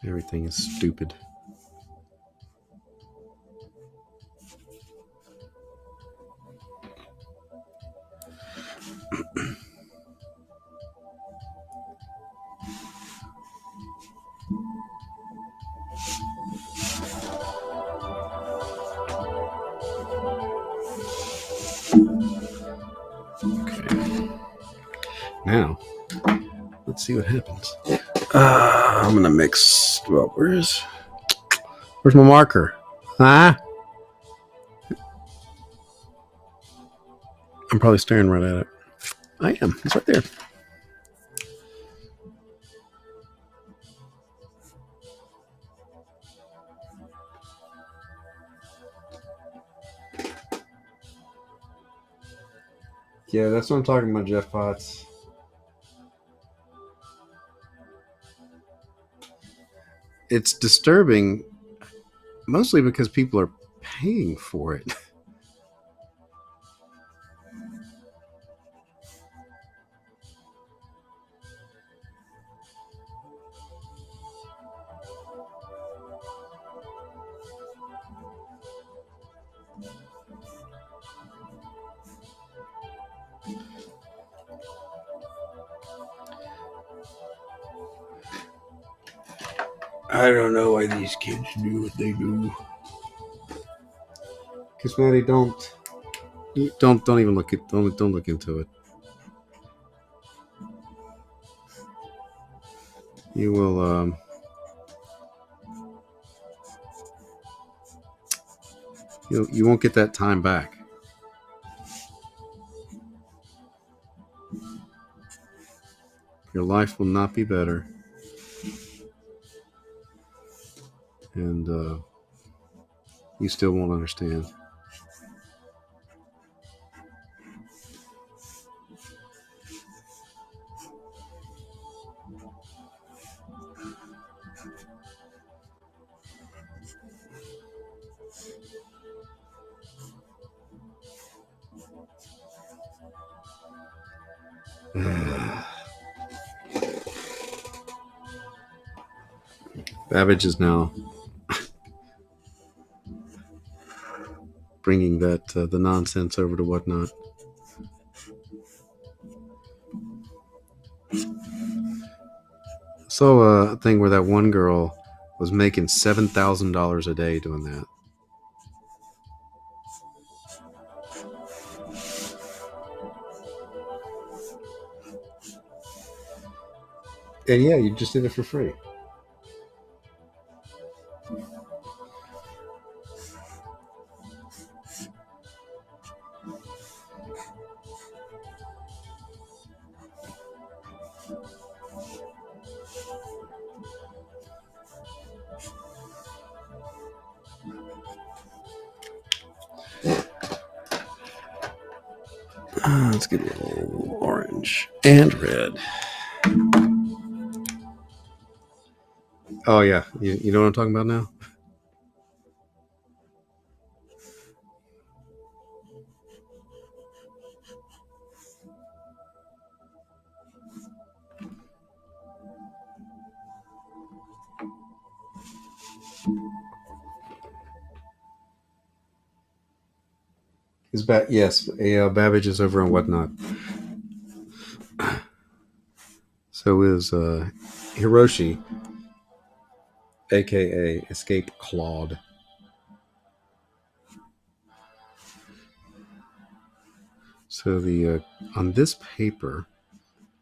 Everything is stupid. Okay. Now, let's see what happens. I'm gonna mix. Well, where's my marker? Huh? I'm probably staring right at it. I am. It's right there. Yeah, that's what I'm talking about, Jeff Potts. It's disturbing, mostly because people are paying for it. I don't know why these kids do what they do. Cause Maddie, don't even look at don't look into it. You will you won't get that time back. Your life will not be better, and you still won't understand. Babbage is now bringing that the nonsense over to Whatnot. So a thing where that one girl was making $7,000 a day doing that. And yeah, you just did it for free. Let's get a little orange and red. Oh yeah, you know what I'm talking about now? Yes, Babbage is over on Whatnot. So is Hiroshi, aka Escape Claude. So the on this paper,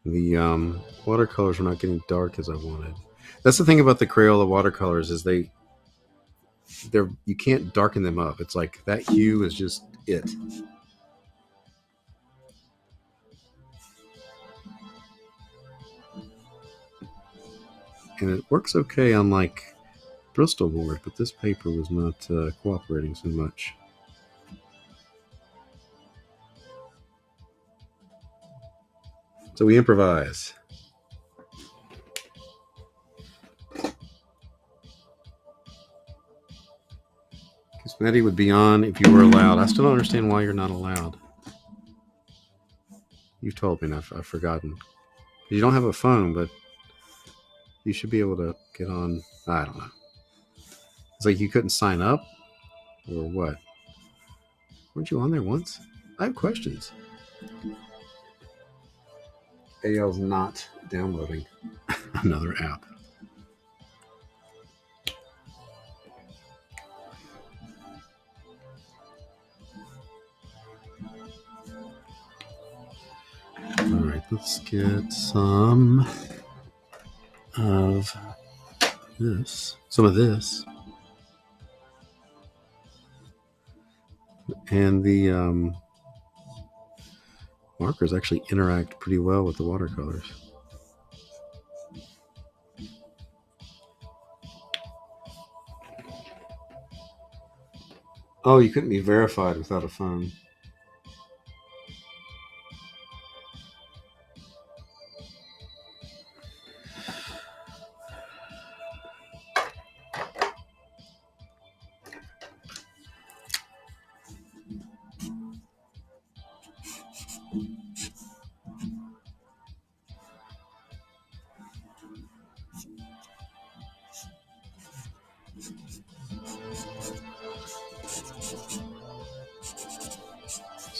the watercolors were not getting dark as I wanted. That's the thing about the Crayola watercolors is they're you can't darken them up. It's like that hue is just it. And it works okay on like Bristol board, but this paper was not cooperating so much. So we improvise. Because Maddie would be on if you were allowed. I still don't understand why you're not allowed. You've told me, and I've forgotten. You don't have a phone, but you should be able to get on. I don't know. It's like you couldn't sign up, or what? Weren't you on there once? I have questions. AL's not downloading another app. All right, let's get some of this. And the markers actually interact pretty well with the watercolors. Oh, you couldn't be verified without a phone.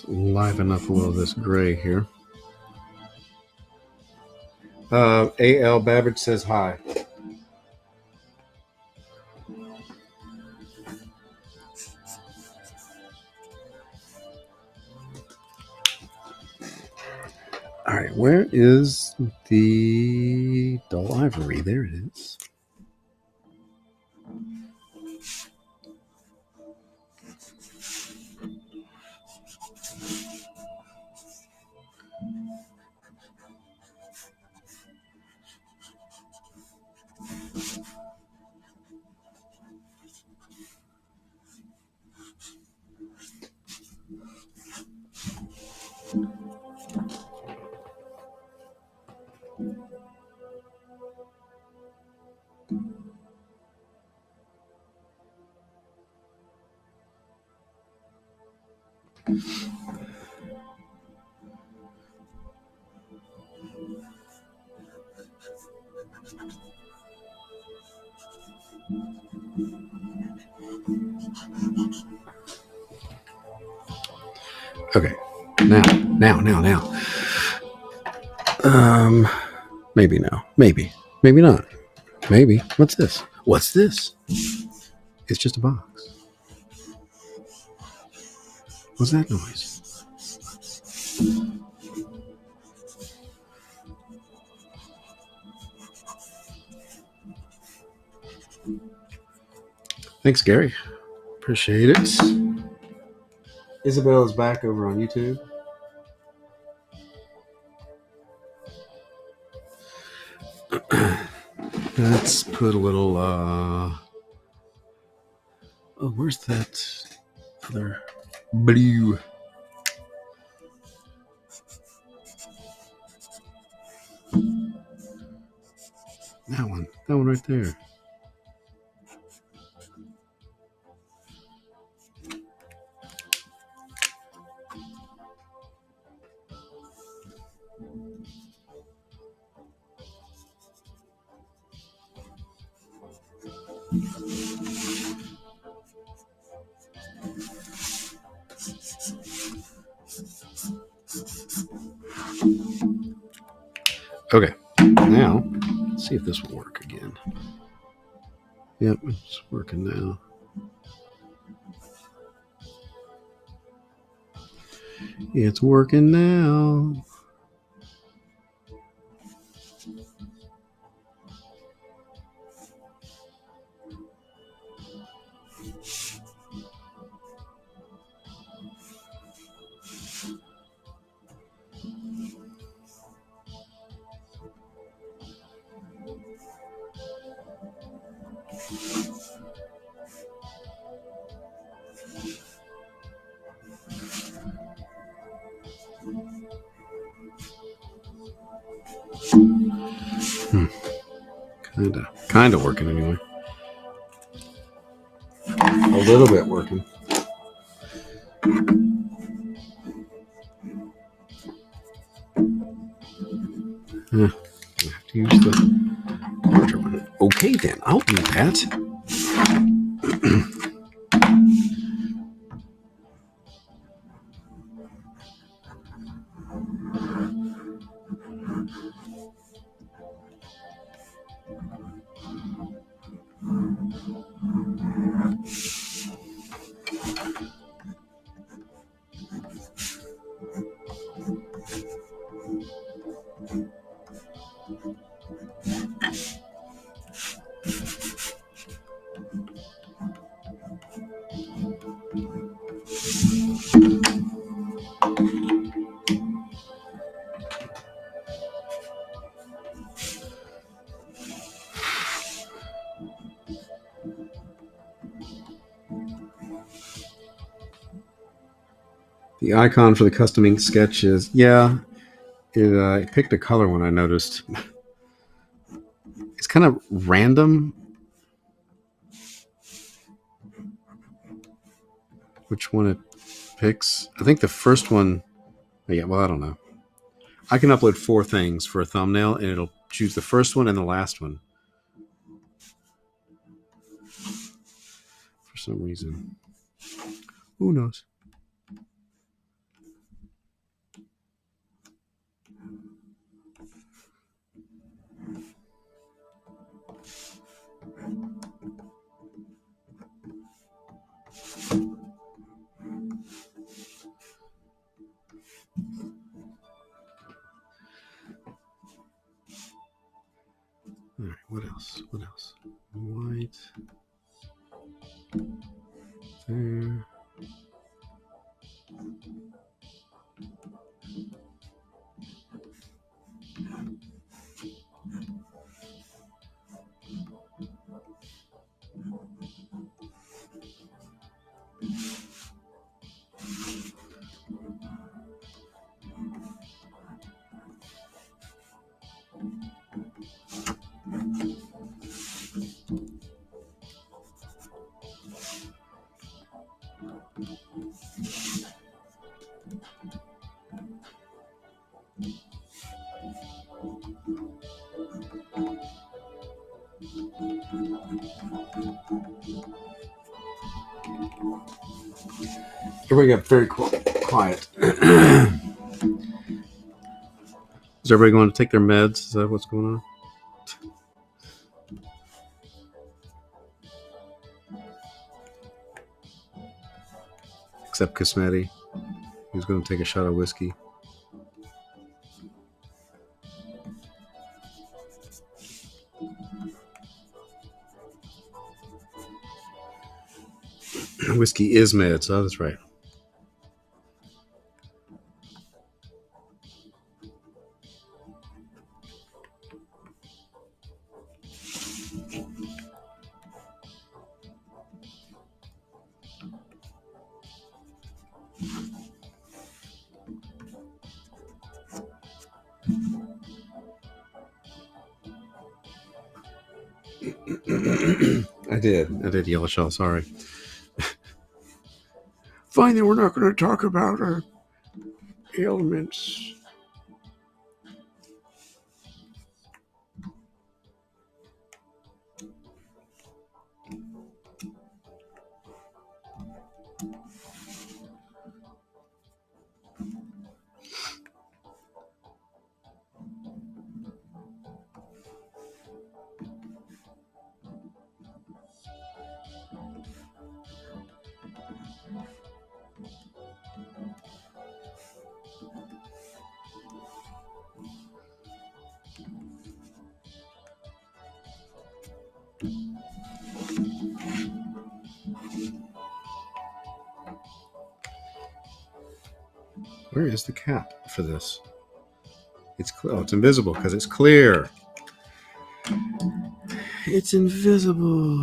Liven up a little of this gray here. A.L. Babbage says hi. All right, where is the dull ivory? There it is. Okay, now. Maybe no. Maybe not. Maybe. What's this? It's just a box. What's that noise? Thanks, Gary. Appreciate it. Isabel is back over on YouTube. Let's put a little oh, where's that other blue? That one right there. Okay, now let's see if this will work again. Yep, it's working now. It's working now. Kind of working anyway. A little bit working. I have to use the larger one. Okay, then I'll do that. The icon for the custom ink sketch is, yeah, it picked a color when I noticed. It's kind of random which one it picks. I think the first one, yeah, well, I don't know. I can upload 4 things for a thumbnail, and it'll choose the first one and the last one for some reason. Who knows? All right, what else? What else? White. There. Everybody got very quiet. Is everybody going to take their meds? Is that what's going on? Except Cosmetti. He's going to take a shot of whiskey. Whiskey is meds. Oh, that's right. I did Yellow Shell, sorry. Fine, then we're not going to talk about our ailments. Where is the cap for this? It's clear. Oh, it's invisible because it's clear. It's invisible.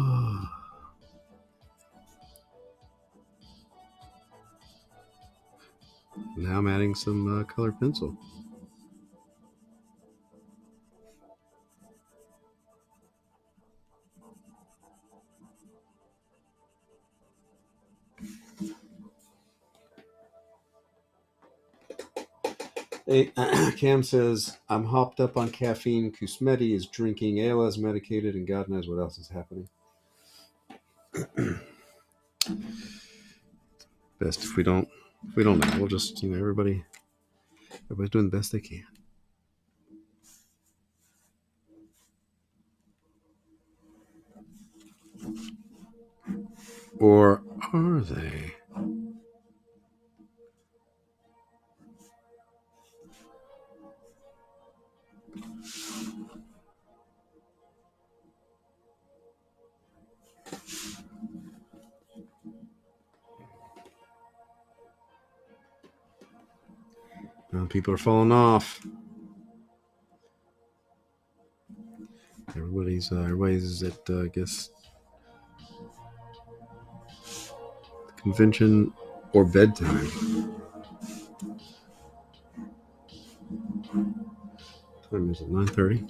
Now I'm adding some colored pencil. Hey, Cam says, I'm hopped up on caffeine. Kusmeti is drinking. Ayla is medicated, and God knows what else is happening. Best if we don't know. We'll just, everybody's doing the best they can. Or are they? People are falling off. Everybody's at, I guess, convention or bedtime. Time is it? 9:30.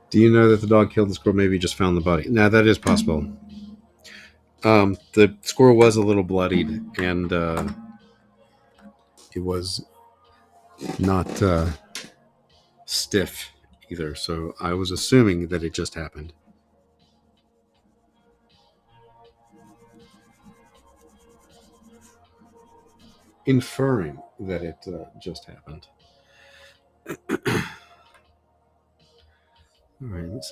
Do you know that the dog killed the squirrel? Maybe just found the body. Now that is possible. The squirrel was a little bloodied, and it was not stiff either. So I was assuming that it just happened. Inferring that it just happened. All right.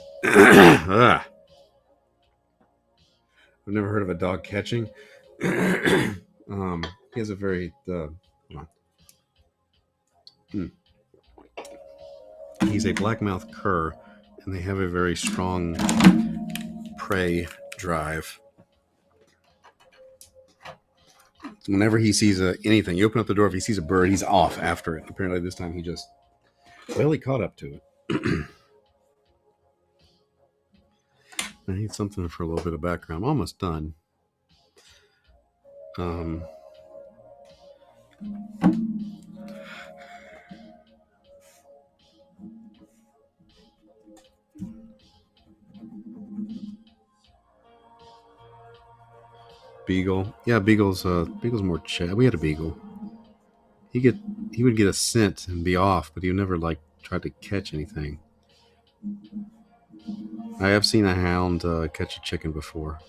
I've never heard of a dog catching. He has a very hold on. He's a blackmouth cur, and they have a very strong prey drive. Whenever he sees anything, you open up the door. If he sees a bird, he's off after it. Apparently, this time he caught up to it. I need something for a little bit of background. I'm almost done. Beagle. Yeah, Beagle's more chat. We had a Beagle. He would get a scent and be off, but he would never try to catch anything. I have seen a hound catch a chicken before.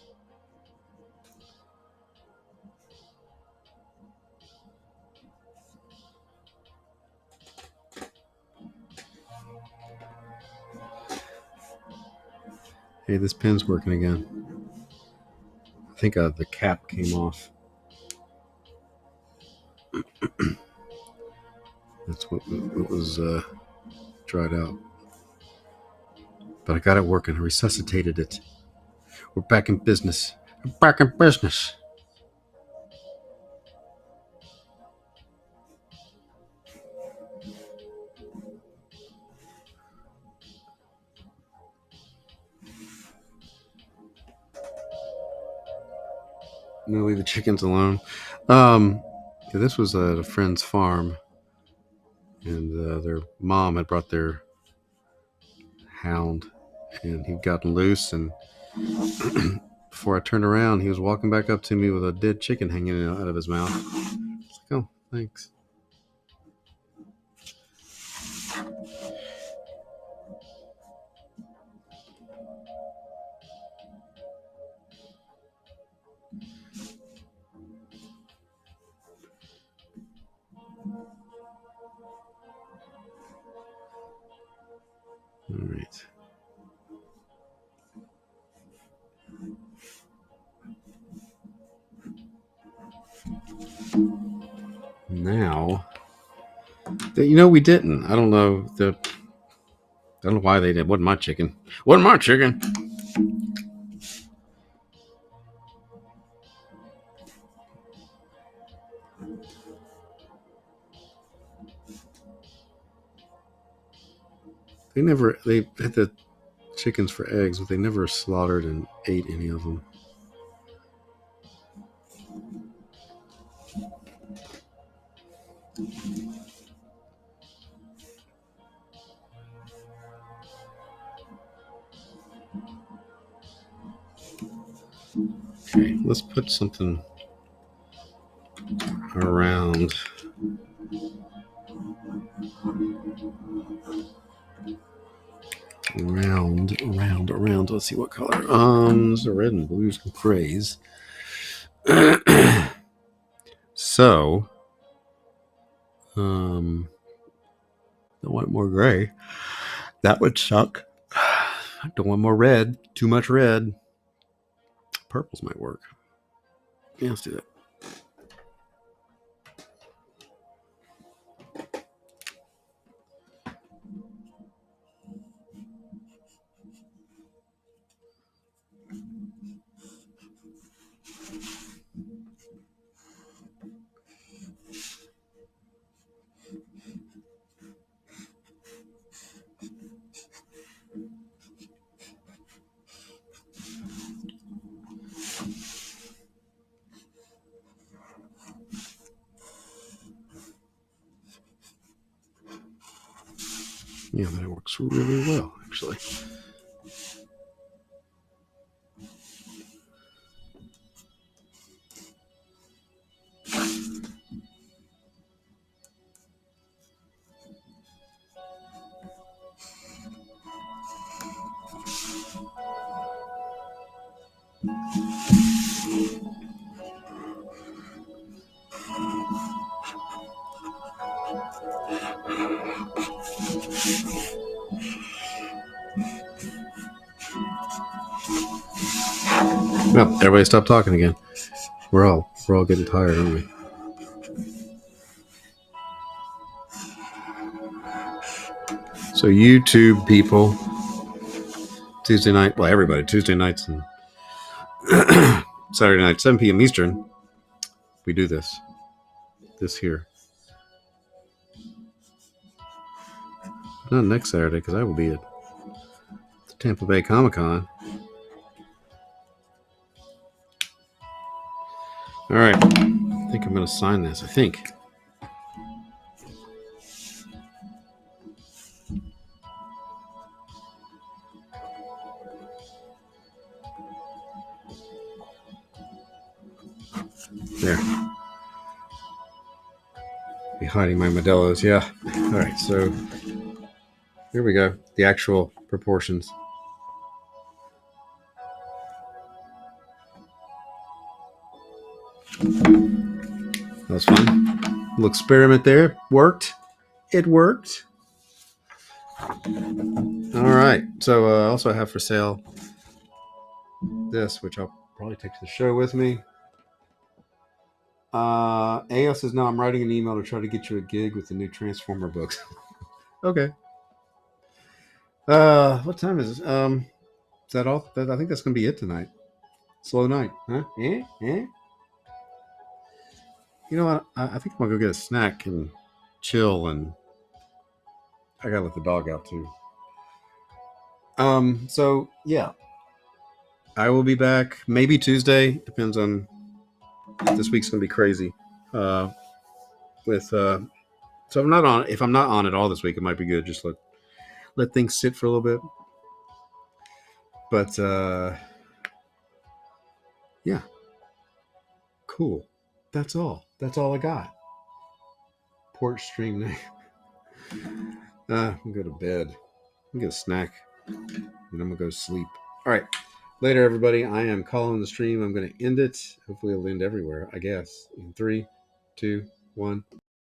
Hey, this pen's working again. I think the cap came off. That's what was dried out. But I got it working. I resuscitated it. We're back in business. We're back in business. No, leave the chickens alone. This was at a friend's farm, and their mom had brought their hound, and he'd gotten loose, and before I turned around, he was walking back up to me with a dead chicken hanging out of his mouth. I was like, oh, thanks. All right. Now, we didn't. I don't know why they did. Wasn't my chicken. Wasn't my chicken. They had the chickens for eggs, but they never slaughtered and ate any of them. Okay, let's put something around. Around. Let's see what color. This is red and blues and grays. So, don't want more gray. That would suck. Don't want more red. Too much red. Purples might work. Yeah, let's do that. Yeah, that works really well, actually. Well, everybody stop talking again. We're all getting tired, aren't we? So YouTube people, Tuesday night, well, everybody, Tuesday nights and Saturday night, 7 p.m. Eastern, we do this here. Not next Saturday, because I will be at the Tampa Bay Comic-Con. All right. I think I'm going to sign this. I think. There. Be hiding my Modelo's. Yeah. All right. So here we go. The actual proportions. That was fun. Little experiment there. Worked. It worked. All right. So also I have for sale this, which I'll probably take to the show with me. AO says, no, I'm writing an email to try to get you a gig with the new Transformer books. Okay. What time is it? Is that all? I think that's going to be it tonight. Slow night. Huh? Yeah? You know what? I think I'm going to go get a snack and chill, and I got to let the dog out too. So yeah. I will be back maybe Tuesday. Depends on if this week's going to be crazy. So if I'm not on it all this week, it might be good. Just let things sit for a little bit. But yeah, cool. That's all I got. Porch stream night. I'm going to go to bed. I'm going to get a snack, and I'm going to go sleep. All right. Later, everybody. I am calling the stream. I'm going to end it. Hopefully it'll end everywhere, I guess. In 3, 2, 1.